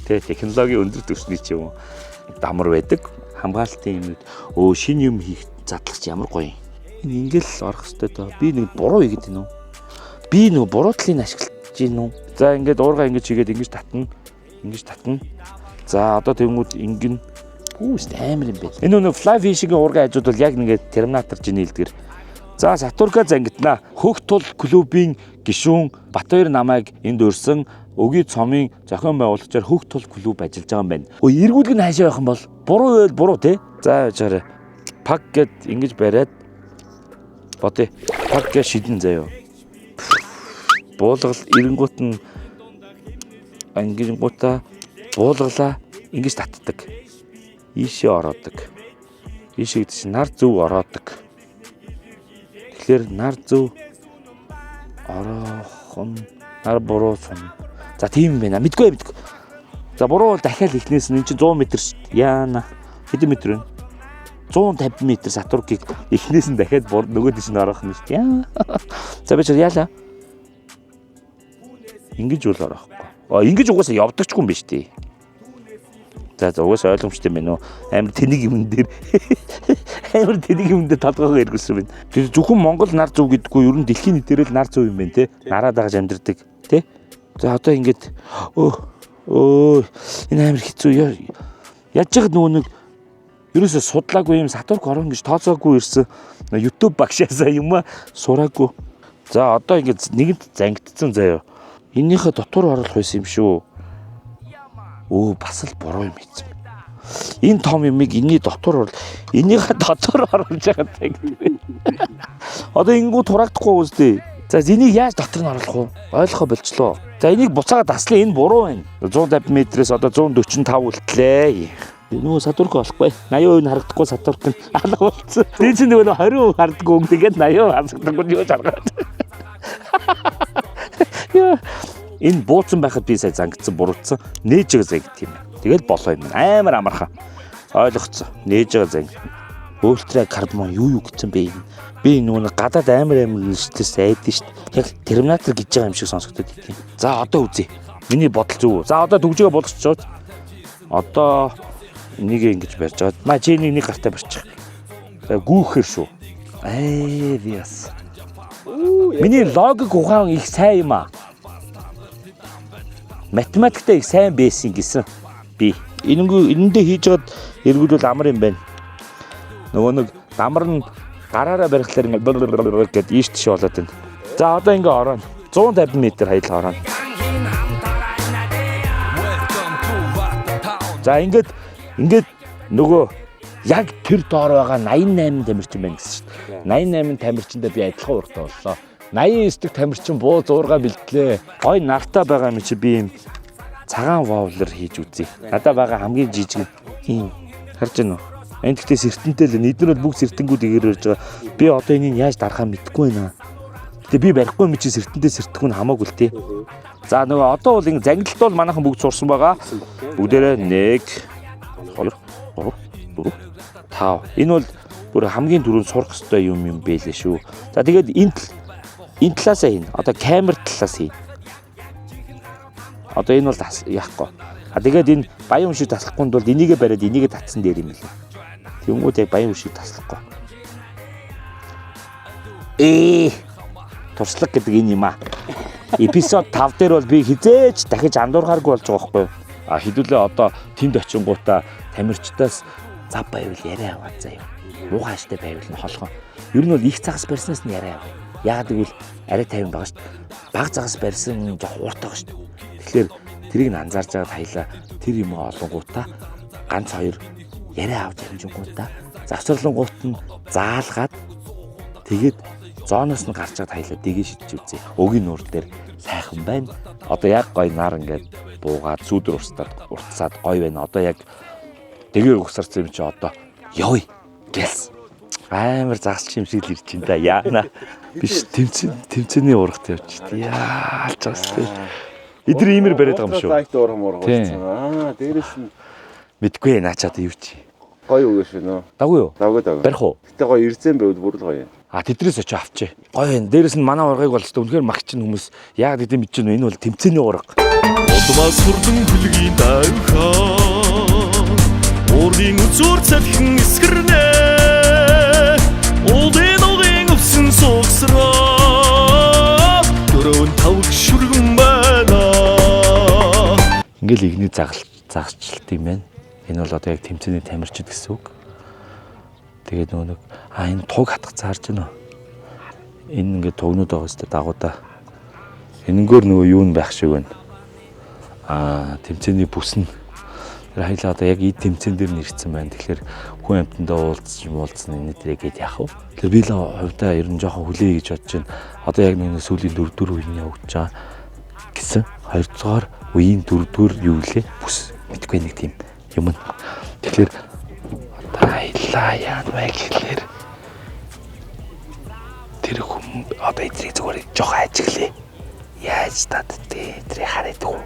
технологийн өндөр түвшний ч юм уу дамар байдаг. Хамгаалтын юм шинэ юм хийх задлагч ямар гоё юм. Энэ ингээл орох хэвээр тоо. Би нэг буруу хийгээд байна уу? Би нөгөө буруу талыг ашиглаж гин үү? За ингээд уурга ингэж хийгээд ингэж татна. Ингэж татна. За одоо тэгмүүд ингэн амар юм бэ. Энэ нөгөө fly fishing-ийн уурга хажууд бол яг нэгээд терминатор жин хэлдгэр. За Сатурка зангидна. Хөх тул клубын гишүүн Батбаяр намайг энд өрсөн өгийн цомын зохион байгуулагчаар хөх тул клуб ажиллаж байгаа юм байна. Эргүүлэг нь хаашаа байх юм бол буруу байл буруу те. За яачаарай. Пак гэд ингэж бариад бодъё. Пак гэж шидэн заяа. Буулгал эренгуут нь ангингуудаа буулгалаа ингэж татдаг. Ийшээ ороодог. Ийшээ гэдэг чинь нар зөв ороодог. Тэгэхээр нар зөв ороохон нар буруу сум. За тийм юм байна. Мэдгүй. За буруу бол дахиад ихнээс нь чинь 100 м шүү дээ. Яана. Хэдэн метр вэ? 150 м Сатуркийг ихнээс нь дахиад нөгөө дэш нь ороох нь шүү дээ. За би ч яалаа. Ингэж үл орохгүй. Ингэж угаасаа явдагчгүй юм биш үү? За угаасаа ойлгомжтой юм байна уу? Амар тэнэг юм дээр толгоогоо эргүүлсэн байна. Тэр зөвхөн Монгол нар зөв гэдэггүй ер нь дэлхийн нийтээр л нар зөв юм байна те. Нараад байгаа амьдэрдэг те. За одоо ингэж энэ амар хэцүү яаж яагаад нөгөө нэг ерөөсө судлаагүй юм Сатурк орон гэж тооцоогүй ирсэн YouTube багшаасаа юм сураагүй. За одоо ингэж нэгэнд зангидсан заяа. Энийхээ дотор оруулах байсан юм шүү. Бас л буруу юм ийцэн. Энэ том юмыг энэний дотор энийхээ дотор оруулж байгаа юм. Одоо ингүү тураагдахгүй үстэй. За энийг яаж дотор нь оруулах вэ? Ойлгохоо болчлоо. За энийг буцаагаад таслаа энэ буруу байна. 150 м-ээс одоо 145 үлдлээ. Нөгөө Сатурк болохгүй. 80% нь харагдахгүй Сатурк нь алга болсон. Дээд чинь нөгөө 20% харддаг юм. Тэгээд 80% харагдахгүй юу чаргаад. Энэ бууцсан байхад би сая зангидсан буруутсан нээж байгаа зангидт юм. Тэгэл болоо юм. Амар амархан. Ойлгоцсон. Нээж байгаа зангидт. Ультра карбон юу гэсэн бэ энэ? Би нөгөө гадаад амар нэрчлээс айдэн шүү дээ. Яг Терминатор гэж байгаа юм шиг сонсогдод идэв. За одоо үзье. Миний бодол зүг үү? За одоо төгжөөгөө болгочиход. Одоо энийг ингэж барьж байгаа. Маа чи нэг гартаа барьчих. Гүүхээр шүү. Яс. Миний логик ухаан их сайн юм аа. Математиктэй их сайн байсан гэсэн би. Энэндээ хийж байгаад эргүүлвэл амар юм байна. Нөгөө нэг дамар нь гараараа барихлаар ингээд гээд ийш тийш болоод байна. За одоо ингээ ороо. 150 м хаял ороо. За ингээд нөгөө яг тэр доор байгаа 88 тамирчин байна гэсэн шүү дээ. 88 тамирчиндээ би адилхан урагтай боллоо. 89 дэх тамирчин буу зуурга бэлтлээ. Гой нартай байгаа юм чи би юм цагаан воулер хийж үзье. Надад байгаа хамгийн жижиг юм харж байна уу? Энд гэхдээ сэртэнтэй л эдгээр бол бүгд сэртэнгүүд игээр ирж байгаа. Би одоо энийг яаж дарахаа мэдэхгүй байна. Гэтэ би барихгүй юм чи сэртэнтэй сэртгэх нь хамаагүй л тий. За нөгөө одоо бол ингэ зангилалт бол манайхан бүгд сурсан байгаа. Бүгдээрээ 1 2 3 4 5. Энэ бол бүр хамгийн түрүүнд сурах ёстой юм байлээ шүү. За тэгээд энэ талаасаа хийн. Одоо камер талаас хийн. Одоо энэ бол яахгүй. Тэгээд энэ баян хүн шиг таслахгүй бол энийгээ бариад энийгээ татсан дээр юм лээ. Тэнгүүд яг баян хүн шиг таслахгүй. Туршлага гэдэг энэ юм аа. Эпизод 5 дээр бол би хизээч дахиж андуурхааргүй болж байгаа байхгүй юу? Хэдүүлээ одоо тэнд очингуудаа тамирчдаас зав байвал яриа аваад заяа. Муухайштай байвал нь холгоо. Ер нь бол их цагаас барьснаас нь яриа аваа. Яагаад гэвэл арай тайван байгаа шүү дээ. Баг цагаас барьсан жоох ууртай байгаа шүү дээ. Тэгэхээр тэрийг нь анзаарж байгаад хаялаа. Тэр юм олонгуудаа ганц хоёр яриа авч хэмжингуудаа завсарлангууд нь заалгаад тэгээд зооноос нь гарч чад хаялаа дэгээ шидэж үзье. Өгийн нуур дээр сайхан байна. Одоо яг гой нар ингээд буугаад сүүдэр уртсаад гой байна. Одоо яг дэгээр угсарсан юм чи одоо ёо гэлс. Амар загасч юм шиг л ирж байна да. Яана. Биш тэмцээний урагт явж тий. Яалж байгаас тий. Эдгээр иймэр бариад байгаа юм шүү. Сайт урам болсон. Дээрээс нь мэдгүй наачаад юу чи. гоё өгөөш нөө. Даггүй юу? Даггүй. Барих уу? Гэтэ гоё ирзэн байвал бүр л гоё. Тэдрээс очиж авчээ. Гоё юм. Дээрээс нь манай ургыг бол өстой үнэхээр магчин хүмүүс яг гэдэг мэдэж байна. Энэ бол тэмцээний урга. Улмаас хурдан бүлгийн давхаа. Ургийн үзүүр цалхин эсгэрнэ. Улдын угийн өвсөн сугсраа. Дөрөв тавх шүргэн байна. Ингээл игний загасчлалт юм байна. Энэ бол одоо яг тэмцээний тамирчид гэсэн үг. Тэгээд нөгөө нэг энэ туг хатгах цаарж байна. Энэ ингээд тугнууд байгаа өстой дагуудаа. Энэнгээр нөгөө юу н байх шиг байна. Тэмцээний бүс нь тэр хайлаа одоо яг эд тэмцээн дээр нэрсэн байна. Тэгэхээр хүн амьтандаа уулзсан энэ дээргээд яах вэ? Тэгэхээр би л хувьдаа ер нь жоохон хүлээе гэж бодож байна. Одоо яг нэг сүүлийн 4 үеийн явагдаж байгаа гэсэн. 2 дугаар үеийн 4-р юу лээ? Бүс мэдгүй нэг тийм юм. Тэгэхээр хайлаа яан вэ гэхлээр тэр хүм одоо эдрийг зүгээр жоох ажиглая. Яаж тат тэ тэр хараад уу.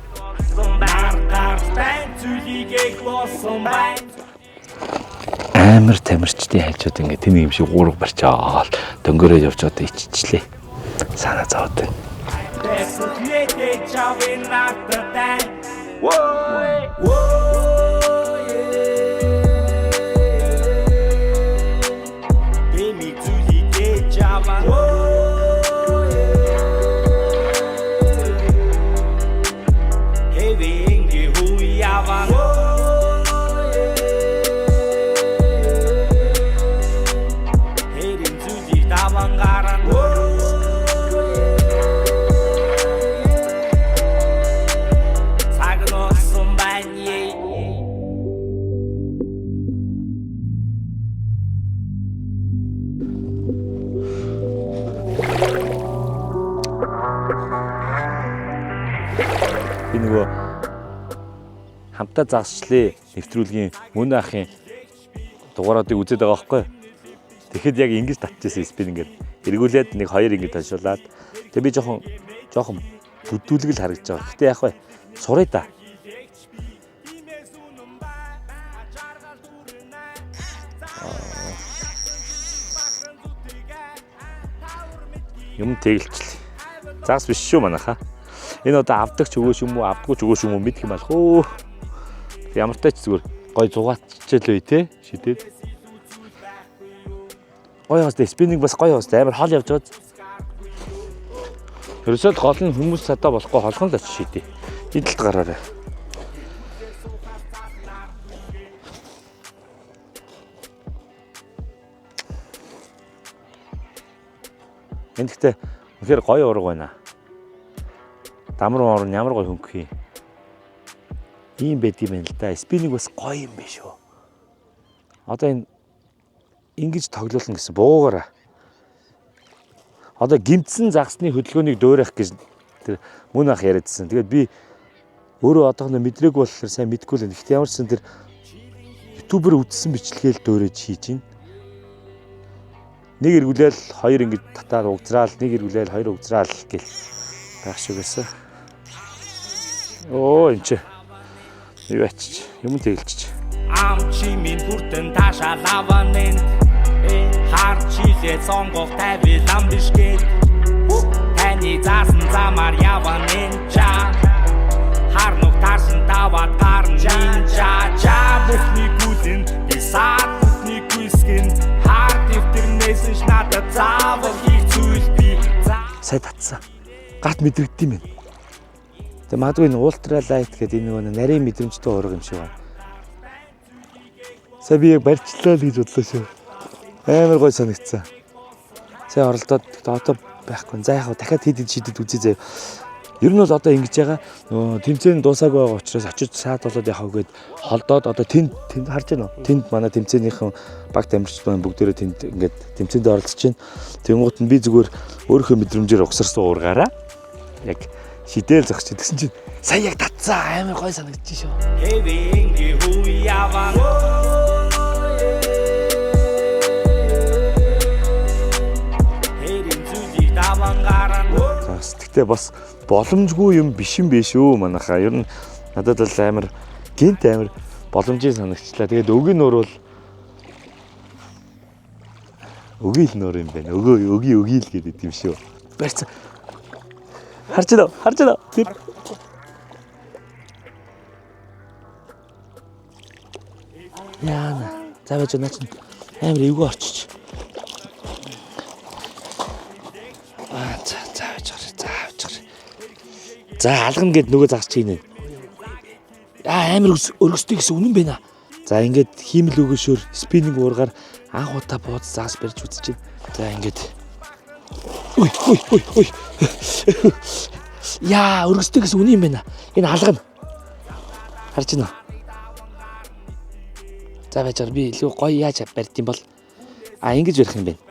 Амар тамирчдын хажууд ингээд тэний юм шиг уурга барьчаал дөнгөрөө явж одоо иччихлээ. Санаа зовоод байна. Би нөгөө хамтаа загасчлаа нэвтрүүлгийн мөн ахын дугааруудыг үзээд байгаа байхгүй. Тэгэхэд яг ингэж татчихсан спин ингээд эргүүлээд нэг хоёр ингэж ташуулаад тэг би жоохон бүдүүлгэл харагдаж байгаа. Гэтэ яах вэ? Сурыг да. Юм тэгэлчлээ. Загас биш шүү манайха. Энэ одоо авдаг ч өгөөш юм уу, авдаггүй ч өгөөш юм уу мэдэх юм алах. Ямар тач зүгээр гой зугаатчихлээ те шидэд. Гой хас спиннинг бас гой хас амар хол явж байгаа. Ерөөсөө гол нь хүмүүс садаа болохгүй холхон л очиж шидэ. Эдэлт гараарай. Энд гэхдээ үнэхээр гоё ураг байна. Дамрын орн ямар гоё хөнгөх юм. Ийм байд юм байна л да. Спиннинг бас гоё юм биш үү. Одоо энэ ингэж тоглоулна гэсэн буугаараа. Одоо гимтсэн загсны хөдөлгөөнийг дуурайх гэж тэр мөн ах яриадсэн. Тэгээд би өөрөө одоохондоо мэдрээгүй болохоор сайн мэдэхгүй л. Гэхдээ ямар ч сан тэр ютубер үзсэн бичлэгээл дуурайж хийж байна. Нэг эргүүлээл хоёр ингэж татаад угзраал, нэг эргүүлээл хоёр угзраал гэл байх шиг байсан. Оо энэ ч юу ачиж юм тэгэлчих. Амчи минь бүртэн ташаалаванэн харчилээ сонгох тавилан биш гээд таны заасан замаар яванэн ча харнух тарсан таваад гарн ча бүхний гүлэн бисаад бүхний гүйсгэн хар дэвтэрнээс ч надад заавал хийх зүйл би Сая татсан. Гарт мэдрэгдэв юм байна. Тэгээ магадгүй энэ ультралайт гэдэг энэ нэг нарийн мэдрэмжтэй ураг юм шиг байна. Сая би яг барьчлаа л гэж бодлоо шүү. Амар гой санагдсан. Сая оролдоод одоо байхгүй. За яг дахиад хэд шидэд үзье заяа. Ер нь бол одоо ингэж байгаа тэмцээн дуусаагүй байгаа учраас очиж саад болоод явах гээд холдоод одоо тэнд харж байна уу? Тэнд манай тэмцээнийхэн баг тамирчид маань бүгдээрээ тэнд ингээд тэмцээнд оролцож байна. Тэнгуут нь би зүгээр өөрийнхөө мэдрэмжээр угсарсан уургаараа яг шидээл зогсчих. Тэгсэн чинь сая яг татсан амар гой санагдчих шүү. хэвинги хуяван хэрин зүлийг даван гаран Гэтэ бас боломжгүй юм биш юм биш үү манайхаа. Ер нь надад бол амар гинт амар боломжийн санагчлаа. Тэгээд өгийн нөр бол өгийн нөр юм байна. Өгийн л гэдэг юм шүү. Барьцаа. Харж байна. Тэр яана. Завж наач амар эвгүй орчиж. За алгана гэд нөгөө загч хийнэ. Амар өргөстэй гэсэн үнэн байна. За ингээд хиймэл өгөөшөөр спиннинг уургаар анх удаа бууз загас барьж үзэж байна. За ингээд ой. Яа өргөстэй гэсэн үнэн юм байна. Энэ алгана. Харж байна. За бачаар би илүү гоё яаж барьд юм бол ингэж барих юм байна.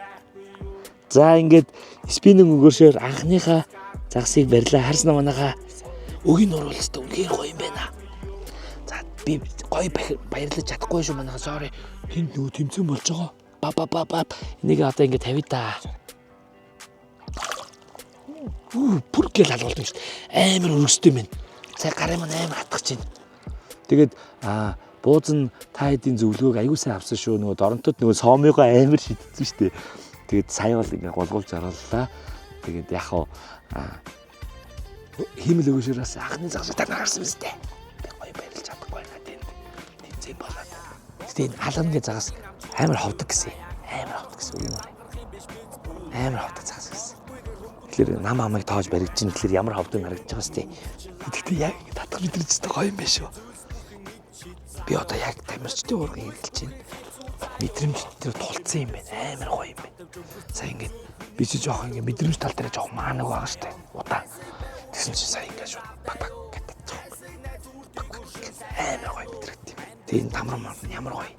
За ингээд спиннинг өгөөшөөр анхныхаа загсыг барьлаа. Харснаа манайхаа өгийн нуруулстай үнэхээр гоё юм байна. За би гоё баярлаж чадахгүй шүү манайхаа sorry. Тэнд нөгөө тэмцэн болж байгаа. Ба. Энийг одоо ингэ тавь та. Бүргээл алгуулдаг шүү. Амар өргөстэй мэн. Сая гарын маань амар хатгах чинь. Тэгээд бууз нь та хэдийн зөвлөгөөг аягүй сайн авсан шүү. Нөгөө доронтод нөгөө соомыгоо амар шидсэн шүү дээ. Тэгээд сая бол ингэ голгуулж арааллаа. Тэгээд яг хиймэл өгөөшөөс анхны загсыг танаарсан биз дээ. Би гоё баярлж чадахгүй байна тэнд. Тэмцээн болоод. Гэтэ энэ алганы загас амар ховдог гэсэн. Амар ховдог загас гэсэн. Тэгэхээр нам амыг тоож баригдаж ин тэгэхээр ямар ховдог харагдаж байгаа сте. Гэтэ яг татах мэдрэж өстой гоё юм байна шүү. Би одоо яг тамирчдын уургыг хэлж байна. Мэдрэмж дээр тулцсан юм байна. Амар гоё юм байна. Сая ингээд би ч жоох ингээд мэдрэмж тал дээр жоох маанаг байгаа штэ. Удаа. Тэгсэн чинь сая ингээд шууд баг гэдэг жоох. Амар гоё мэдрэгдэв. Тэгээ энэ тамрам ямар гоё.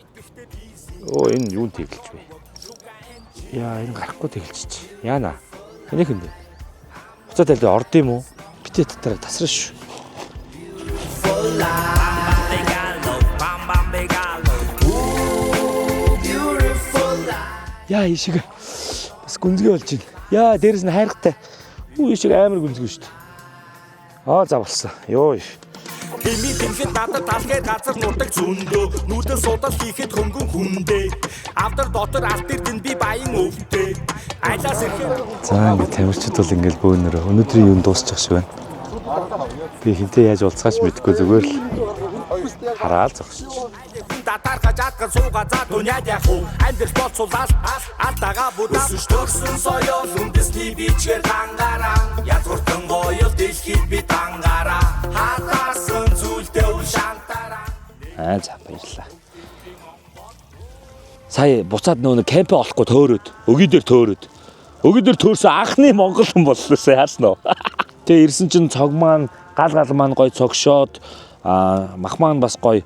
Оо энэ юу тэгэлж вэ? Яа энэ гарахгүй тэгэлчих. Яана. Энийг хин дээ. Хуцаа талд орд юм уу? Битээ татараа тасраа шүү. Яа ишиг бас гүнзгий болж байна. Яа дээрэс нь хайргатай. Үү ишиг амар гүнзгий шүү дээ. За болсон. Йоо. Хими тэмхэд надад талхай газар нутаг зөндөө. Нүдэн судал хийхэд хөнгөн хүндээ. Авдар дотор алтэр дэн би баян өвдөө. Айлаас ирэхэд За ингээд тамирчид бол ингээд бөөнөрөө өнөөдрийн юу дуусчих шиг байна. Би хинтээ яаж уулзгаач мэдэхгүй зүгээр л хараад зогсчих. Татархаж атган сууга за дуниад яг уу амьдрал болцуулаад алтага будаа өсөж соёл үндэсний бичгээр тангараа язгууртан гоё дэлхийд би тангараа хатаасан зүйлдээ үл шантараа. За баярлалаа. Сая буцаад нөө кемп олохгүй төөрөөд өгийн дээр төөрсөн анхны монгол хүн боллоо яасан уу. Тэгээ ирсэн чинь цог маань гал маань гоё цогшоод мах маань бас гоё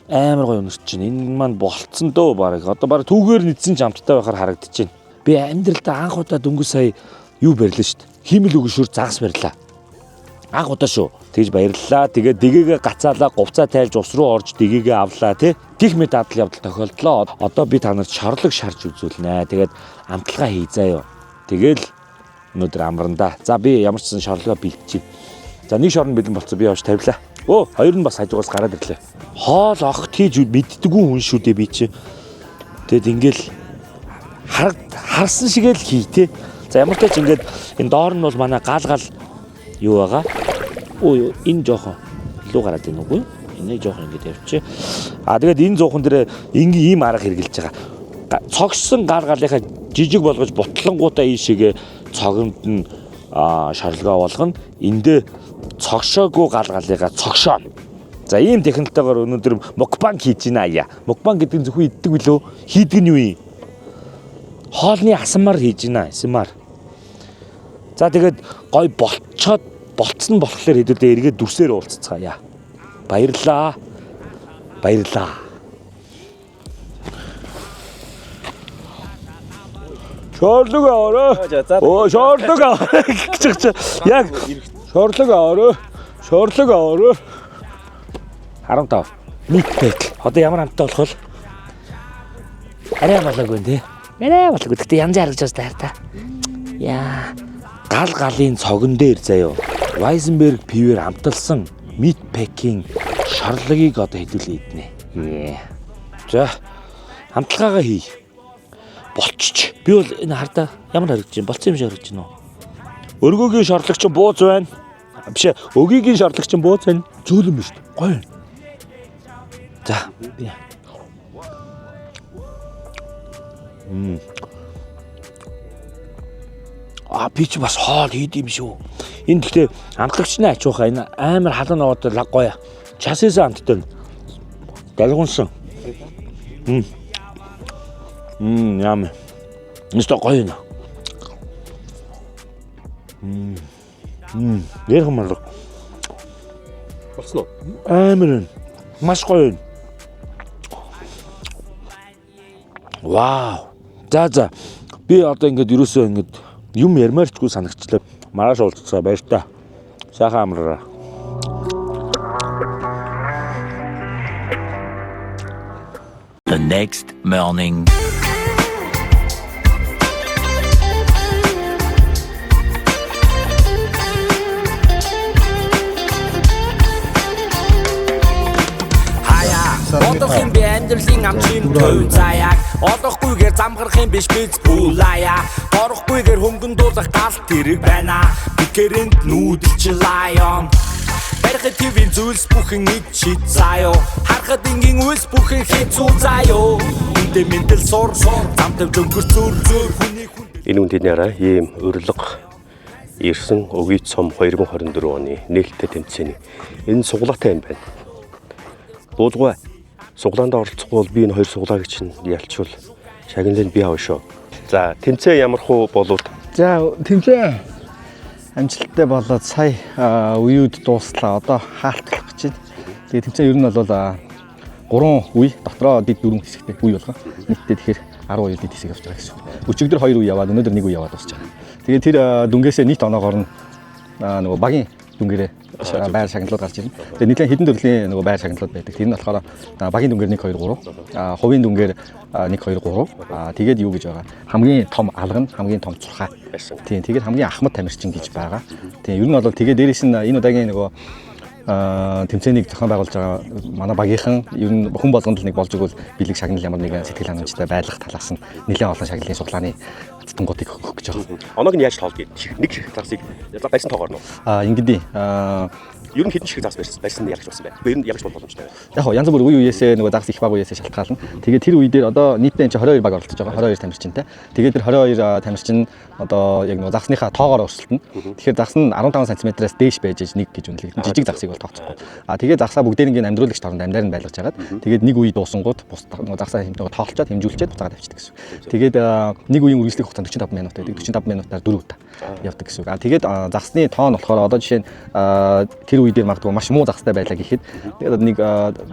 амар гоё өнөрч чинь энэ маань болцсон дөө барыг. Одоо барыг түүгээр нийцсэн ч амттай байхаар харагдаж байна. Би амьдралдаа анх удаа дөнгөж сая юу барьлаа шүү дээ. Химэл өгшөр загас барьлаа. Анх удаа шүү. Тэгж баярлалаа. Тэгээд дэгээгээ гацаалаа, говцаа тайлж ус руу орж дэгээгээ авлаа тий. Гих мэд дадал явдал тохиолдлоо. Одоо би та нарт шорлог шарж үзүүлнэ. Тэгээд амталгаа хий заа юу. Тэгэл өнөөдөр амрандаа. За би ямар ч сан шорлогоо бэлтчихье. За нэг шорон бэлэн болцсон би явж тавилаа. Өө хоёр нь бас хажуугаас гараад ирлээ. Хоол огт хийж мэддэггүй хүн шүү дээ би чи. Тэгэд ингээл харсан шигээл хий те. За ямар ч тач ингээд энэ доор нь бол манай гал юу байгаа. Өө энэ жоохон илүү гараад байна уу? Энийг жоохон ингээд явчих. Тэгээд энэ зуухан дээр ийм арга хэрглэж байгаа. Цогсон галынхаа жижиг болгож бутлангуудаа ийшээгээ цогомд нь шорлогоо болгоно. Эндээ цогшоогүй галынхаа цогшооно. За ийм технологиор өнөөдөр мукбанг хийж байна аяа. Мукбанг гэдэг нь зөвхөн иддэг билүү? Хийдэг нь юу юм? Хоолны асмаар хийж байна асмаар. За тэгээд гой болцсон болохоор хэдүүлээ эргээд дүрсээр уулзцгаая. Баярлаа. Шорлог аваарай. Оо шорлог аваарай гэж яг шорлог аваарай. 15. Митпек. Одоо ямар амттай болох вэ? Арай болоогүй нэ. Гэхдээ янз харагдаж байна та. Яа. Галын цогон дээр заяо. Weizenberg пивээр амталсан митпекийн шорлогийг одоо хэдүүлээ иднэ. За. Амталгаагаа хий. Болчих. Би бол энэ хардаа ямар харагдаж байна? Болцсон юм шиг харагдаж байна уу? Өргөгийн шорлогч бууз байна. Биш ээ, өгийн шорлогч бууз байна. Зөөлөн биш. Гоё. За. Би ч бас хоол хийд юм шүү. Энэ гэхдээ амтлагчны ачуухаа энэ амар халуун овоод гоё. Часээс амттай. Далгунсан. Яам. Нэстэ гоё нэ. Ярих мал. Болсон уу? Амар. Маш гоё. Вау. За. Би одоо ингэж ерөөсөө ингэж юм ярмаарчгүй санагчлаа. Маргааш уулзцаа баяр та. Сайхан амраарай. The next morning. Одох юм би амьдралын амчин төв заяаг олохгүйгээр замгарах юм биш биз бүлаяа борохгүйгээр хөнгөн дуулах гал тэрэг байна бикэрэнд нүүдэлч лайон барихад твийн зүйлс бүхэн ид чид заяо харахад ингийн үйлс бүхэн хэцүү заяо үндэ мэндэл сур замтав дөнгөр зүр хүний Энэ үндэний араа ийм урилга ирсэн Өгийн цом 2024 оны нээлттэй тэмцээний энэ суглаатай юм байна. Буулгай суглаанд оролцохгүй бол би энэ хоёр суглааг чинь ялчвал шагналыг би авах шүү. За тэмцээн ямархуу болоод. За тэмцээн амжилттай болоод сая үеуд дууслаа. Одоо хаалтгах гэж байна. Тэгээ тэмцээн ер нь бол 3 үе дотроо дид 4 хэсэгтэй үе болгоо. Нийтдээ тэгэхээр 10 үе дид хэсэг явж байгаа гэсэн. Өчигдөр 2 үе яваад өнөөдөр 1 үе яваад дуусч байгаа. Тэгээ тэр дүнгээсээ нийт оноогоор нь нөгөө багийн дүнгээрээ байр шагналууд гарч ирнэ. Тэгээ нийлэн хэдэн төрлийн нөгөө байр шагналууд байдаг. Тэр нь болохоор багийн дүнгээр 1 2 3, хувийн дүнгээр 1 2 3. Тэгээд юу гэж байгаа? Хамгийн том алга нь хамгийн том цурхаа байсан. Тийм. Тэгээд хамгийн ахмад тамирчин гэж байгаа. Тийм. Ер нь бол тэгээд дээрээс нь энэ удаагийн нөгөө тэмцээнийг зохион байгуулж байгаа манай багийнхан ер нь хүн болгонд л нэг болж игэл бэлэг шагнал ямар нэгэн сэтгэл ханамжтай байлгах талаас нь нэлээд олон шагналын судлааны цэцэнгуудыг өгөх гэж байгаа. Оноог нь яаж тоолдгийг нэг ширхэг загсыг барьсан тоогоор нь. Ингэдий Ер нь хэдэн ширхэг загс барьсан ялгч болсон байна. Ер нь ялгч болох боломжтой байна. яг янз бүр үе үеэсээ нөгөө загс их баг үеэсээ шалтгаална. Тэгээд тэр үе дээр одоо нийтдээ 22 баг оролцож байгаа. 22 тамирчинтай. Тэгээд тэр 22 тамирчин одоо яг нөгөө загсныхаа тоогоор өрсөлдөнө. Тэгэхээр загс нь 15 см-аас дээш байж нэг гэж үнэлэгдэн. Жижиг загсыг бол тооцохгүй. Тэгээд загсаа бүгдээрийг амьдруулагч торонд амьдаар нь байлгаж хагаад тэгээд нэг үе дуусангууд бус нөгөө загсаа нөгөө тоолчоод хэмжүүлчихэд буцаагаад авчдаг гэсэн. Тэгээд нэг үеийн үргэлжлэх хугацаа 45 минут байдаг. 45 минутаар 4 удаа явдаг гэсэн. Тэгээд загсны тоон болохоор одоо жишээ нь тэр үе дээр магадгүй маш муу загстай байлаа гэхэд тэгээд нэг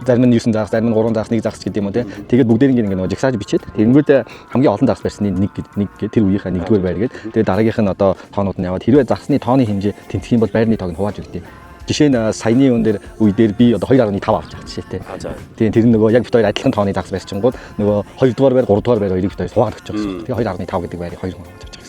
зарим нь 9 загс, зарим нь 3 загс, 1 загс гэдэг юм уу те. Тэгээд бүгдээрийг ингээ нөгөө жигсааж бичээд тэгэнгүүт хамгийн олон загс барьсны нэг тэр үеийнхаа нэгдүгээр байр гээд тэгээд дараагийнх нь одоо тоонууд нь яваад хэрвээ загсны тооны хэмжээ тэмцэх юм бол байрны тоог нь хувааж өгдөө. Жишээ нь саяны үе дээр би одоо 2.5 авч байгаа жишээтэй. Тэгээд тэр нөгөө яг бит хоёр адилхан тооны загс барьчихгууд нөгөө 2 дугаар байр, 3 дугаар байр хоёрыг бит хоёр хувааж өгч байгаа. Тэгээд 2.5 гэдэг байрыг 2 хувааж өгч байгаа.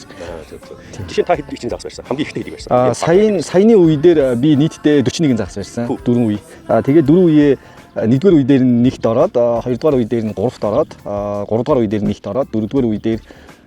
Жишээ та хэд ичийн загс барьсан? Хамгийн ихтэй хэдийг барьсан? Саяны үе дээр би нийтдээ 41 загс барьсан. 4 үе. Тэгээд 4 үеэ нэгдүгээр үе дээр нь нэгт ороод, хоёрдугаар үе дээр нь 3-т ороод, 3-дугаар үе дээр нь нэгт ороод, 4-дугаар үе дээр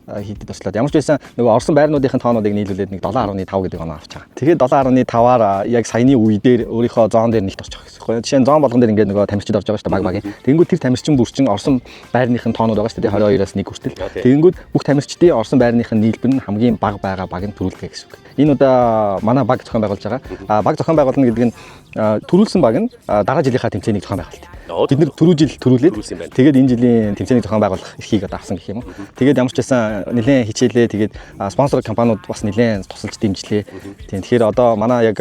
хийдэд туслаад ямар ч байсан нөгөө орсон байрнуудын тоонуудыг нийлүүлээд нэг 7.5 гэдэг оноо авч байгаа. Тэгээд 7.5-аар яг саяны үе дээр өөрийнхөө зоон дээр нэгт орчих гэсэн юм. Жишээ нь зоон болгон дээр ингээд нөгөө тамирчид орж байгаа шүү дээ баг багийн. Тэгэнгүүт тэр тамирчин бүрчин орсон байрныхын тоонууд байгаа шүү дээ 22-аас 1 хүртэл. Тэгэнгүүт бүх тамирчдын орсон байрныхын нийлбэр нь хамгийн бага байгаа баг нь төрүүлдэг гэсэн үг. Энэ удаа манай баг зохион байгуулж байгаа. Баг зохион байгуулна гэдэг нь төрүүлсэн баг нь дараа жилийнхаа тэмцээнийг зохион байгуулт. Бид нэр түрүү жил төрүүлээд тэгээд энэ жилийн тэмцээнийг зохион байгуулах эрхийг одоо авсан гэх юм уу. Тэгээд ямар ч байсан нэлээд хичээлээ тэгээд спонсор компаниуд бас нэлээд тусалж дэмжлээ. Тэгэхээр одоо манай яг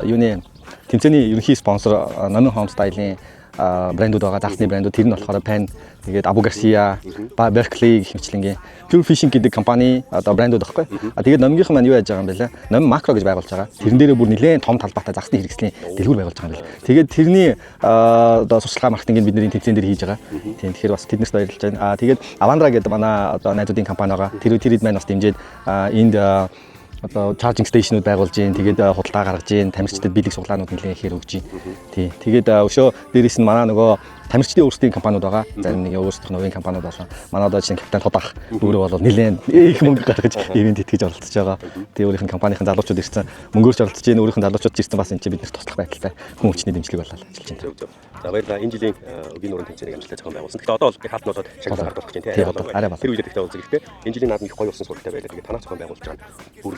юуны тэмцээний ерөнхий спонсор Номин Home Style-ийн брэндүүд байгаа. Загсны брэндүүд тэр нь болохоор Pan, тэгээд Abu Garcia, Berkeley гэх мэтлэнгийн Pure Fishing гэдэг компани одоо брэндүүд байхгүй. Тэгээд номгийнхан маань юу яаж байгаа юм бэ лээ? Ном макро гэж байгуулж байгаа. Тэрэн дээрээ бүр нэлээд том талбайтай загсны хэрэгслийн дэлгүүр байгуулж байгаа юм байна. Тэгээд тэрний одоо сурчлага маркетингийг бидний тэмцээн дээр хийж байгаа. Тийм тэгэхээр бас тэднэрт баярлж байна. Тэгээд Avandra гэдэг манай одоо найзуудын компани байгаа. Тэр маань бас дэмжиж энд одоо charging station-ууд байгуулж гин, тэгээд худалдаа гаргаж гин, тамирчдад бэлэг суглаанууд нэлээд ихээр өгж гин. Тий. Тэгээд өшөө дээрээс нь манай нөгөө тамирчдын өөрсдийн компаниуд байгаа. Зарим нэг өөрсдийнх нь хувийн компаниуд болсон. Манай одоо жишээ нь капитан Тодах өөрөө бол нэлээд их мөнгө гаргаж ивент тэтгэж оролцож байгаа. Тэгээд өөрийнх нь компанийн залуучууд ирсэн мөнгөөр оролцож гин, өөрийнх нь залуучууд ирсэн бас энэ бид нар туслах байдалтай хүн хүчний дэмжлэг болоод ажиллаж байна. За баярлалаа. Энэ жилийн өгийн нуурын тэмцээнийг амжилттай зохион байгуулсан. Тэгэхээр одоо бол хаалтнуудад шагнал гаргах гэж байна тийм. Тэр үедээ тэгтээ уулзах хэрэгтэй. Энэ жилийн наадмын их гоё болсон сурагтай байлаа. Тэгээд танаа зохион байгуулж байгаа бүр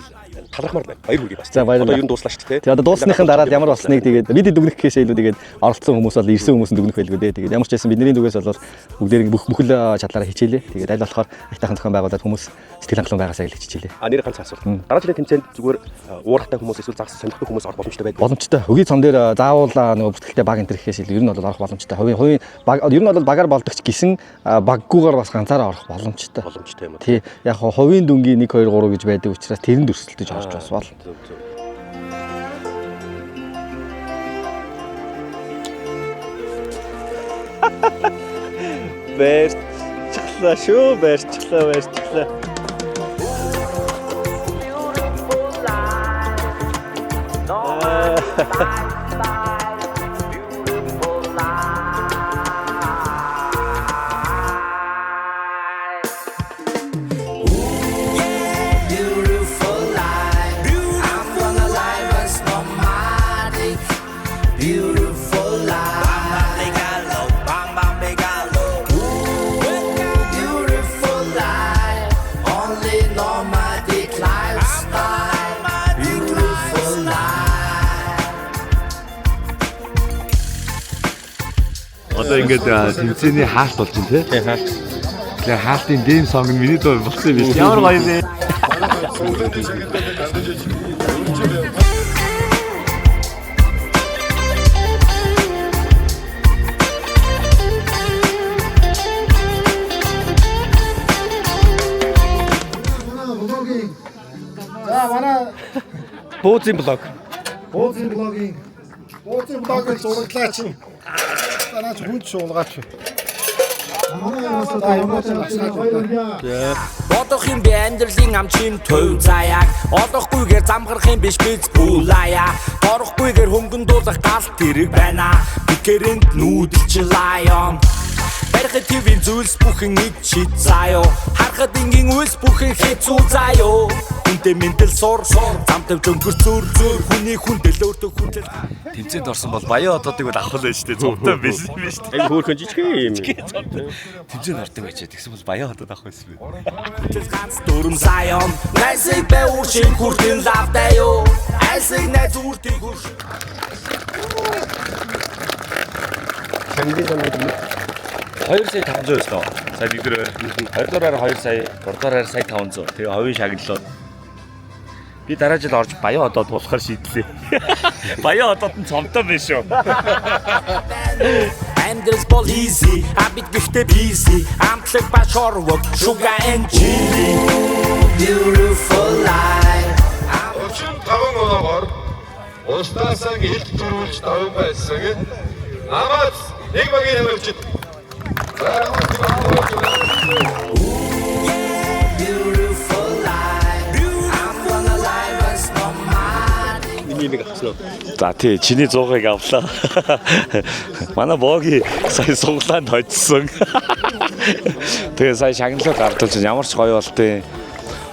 талархмаар байна. Баяр хүргэе бас. За баярлалаа. Одоо ер нь дууслаа шүү дээ. Тэгээд одоо дуусныхын дараа ямар болсныг тэгээд бид дүгнэх гэхээсээ илүү тэгээд оролцсон хүмүүс бол ирсэн хүмүүс нь дүгнэх байлгүй дээ. Тэгээд ямар ч байсан бидний дүгээс бол бүгдээрээ бүхэл чадлаараа хичээлээ. Тэгээд аль болохоор айтайхан зохион байгуулаад хүмүүс сэтгэл хангалуун байгаасаа гэж хичээлээ. Нэр ганц асуулт. Дараа жилийн тэмцээнд зүгээр уурахтай хүмүүс эсвэл загас сонирхдаг хүмүүс орох боломжтой байдаг. Боломжтой. Хөгийн цон дээр заавал нөгөө бүртгэлтэй баг энэ төр гэхээс илүү ер нь бол орох боломжтой. Хувийн баг ер нь бол багаар болдогч гисэн баггүйгээр бас ганцаараа орох боломжтой. Боломжтой юм уу? Тий. Яг хувийн дүнгийн 1 2 3 гэж байдаг учраас тэрэнд өрсөлдөж орж бас бол. Баярчлаа шүү, баярчлаа. Одоо ингээд тэмцээний хаалт болж байна тий. Хаалт. Тэгээ хаалтын дэм сонг нь миний дуу болсон юм биш. Ямар гоё юм бэ? За манай Бууцын блог. Бууцын блогыг зураглаач. Танаач хүн шуулгаач. Бодох юм би амьдралын амчин төв заяаг олохгүйгээр замгарах юм биш биз бүлаяа. Борохгүйгээр хөнгөн дуу дуулах галт тэрэг байна. Бикэрэнд нүүдэлч лайон. Барихад твийн зүйлс бүхэн ид чид заяо. Харахад ингийн үйлс бүхэн хэцүү заяо. Үнтэй мэндэл сур замтавж өнгөрцөр хүний хүндэл өөртөө хүндэл. Тэмцээнд орсон бол баяа одоодыг бол авах л байж тээ. Зовтой биш юм биш тээ. Ай хөөрхөн жижиг юм. Тэмцээнд ордог байчаа. Тэгсэн бол баяа одоод авах байсан бэ. Ганц дөрөм заяон. Найсыг бэвэр шин хүртэн лавдаяо. Айсыг найз үртийг хүрш. Хангид амд 2,500 өстөө. Сая нэгдэр 2 дуурайгаар 2 сая, 3 дуурайгаар сая 500. Тэгээ хувийн шагналууд. Би дараа жил орж баяа одоод болохоор шийдлээ. Баяа одоод нь цомтой биш шүү. Амьдрал бол easy, абит гэхдээ busy. Амтлаг ба шорвог, sugar and chili. Beautiful life. Өчигдөр 5 оноогоор устаасаа хилд төрүүлж даван байсан. Намаас нэг багийн хэмжиж Beautiful life. I'm gonna live us no money. миний нэг авсан уу? За тий, чиний 100-ыг авлаа. Манай боги сая суглаанд хоцсон. Тэгээ сая шагналыг гардуулж ямар ч гоё болтой.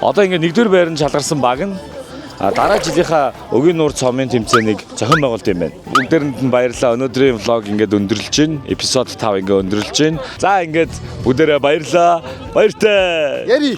Одоо ингээд нэгдүгээр байранд шалгарсан баг нь дараа жилийнхаа өгийн нуур цомын тэмцээнийг зохион байгуулт юм байна. Бүгдээрэнд нь баярлалаа. Өнөөдрийн влог ингээд өндөрлөж байна. Эпизод 5 ингээд өндөрлөж байна. За ингээд бүгдээрээ баярлалаа. Баяртай. Яри.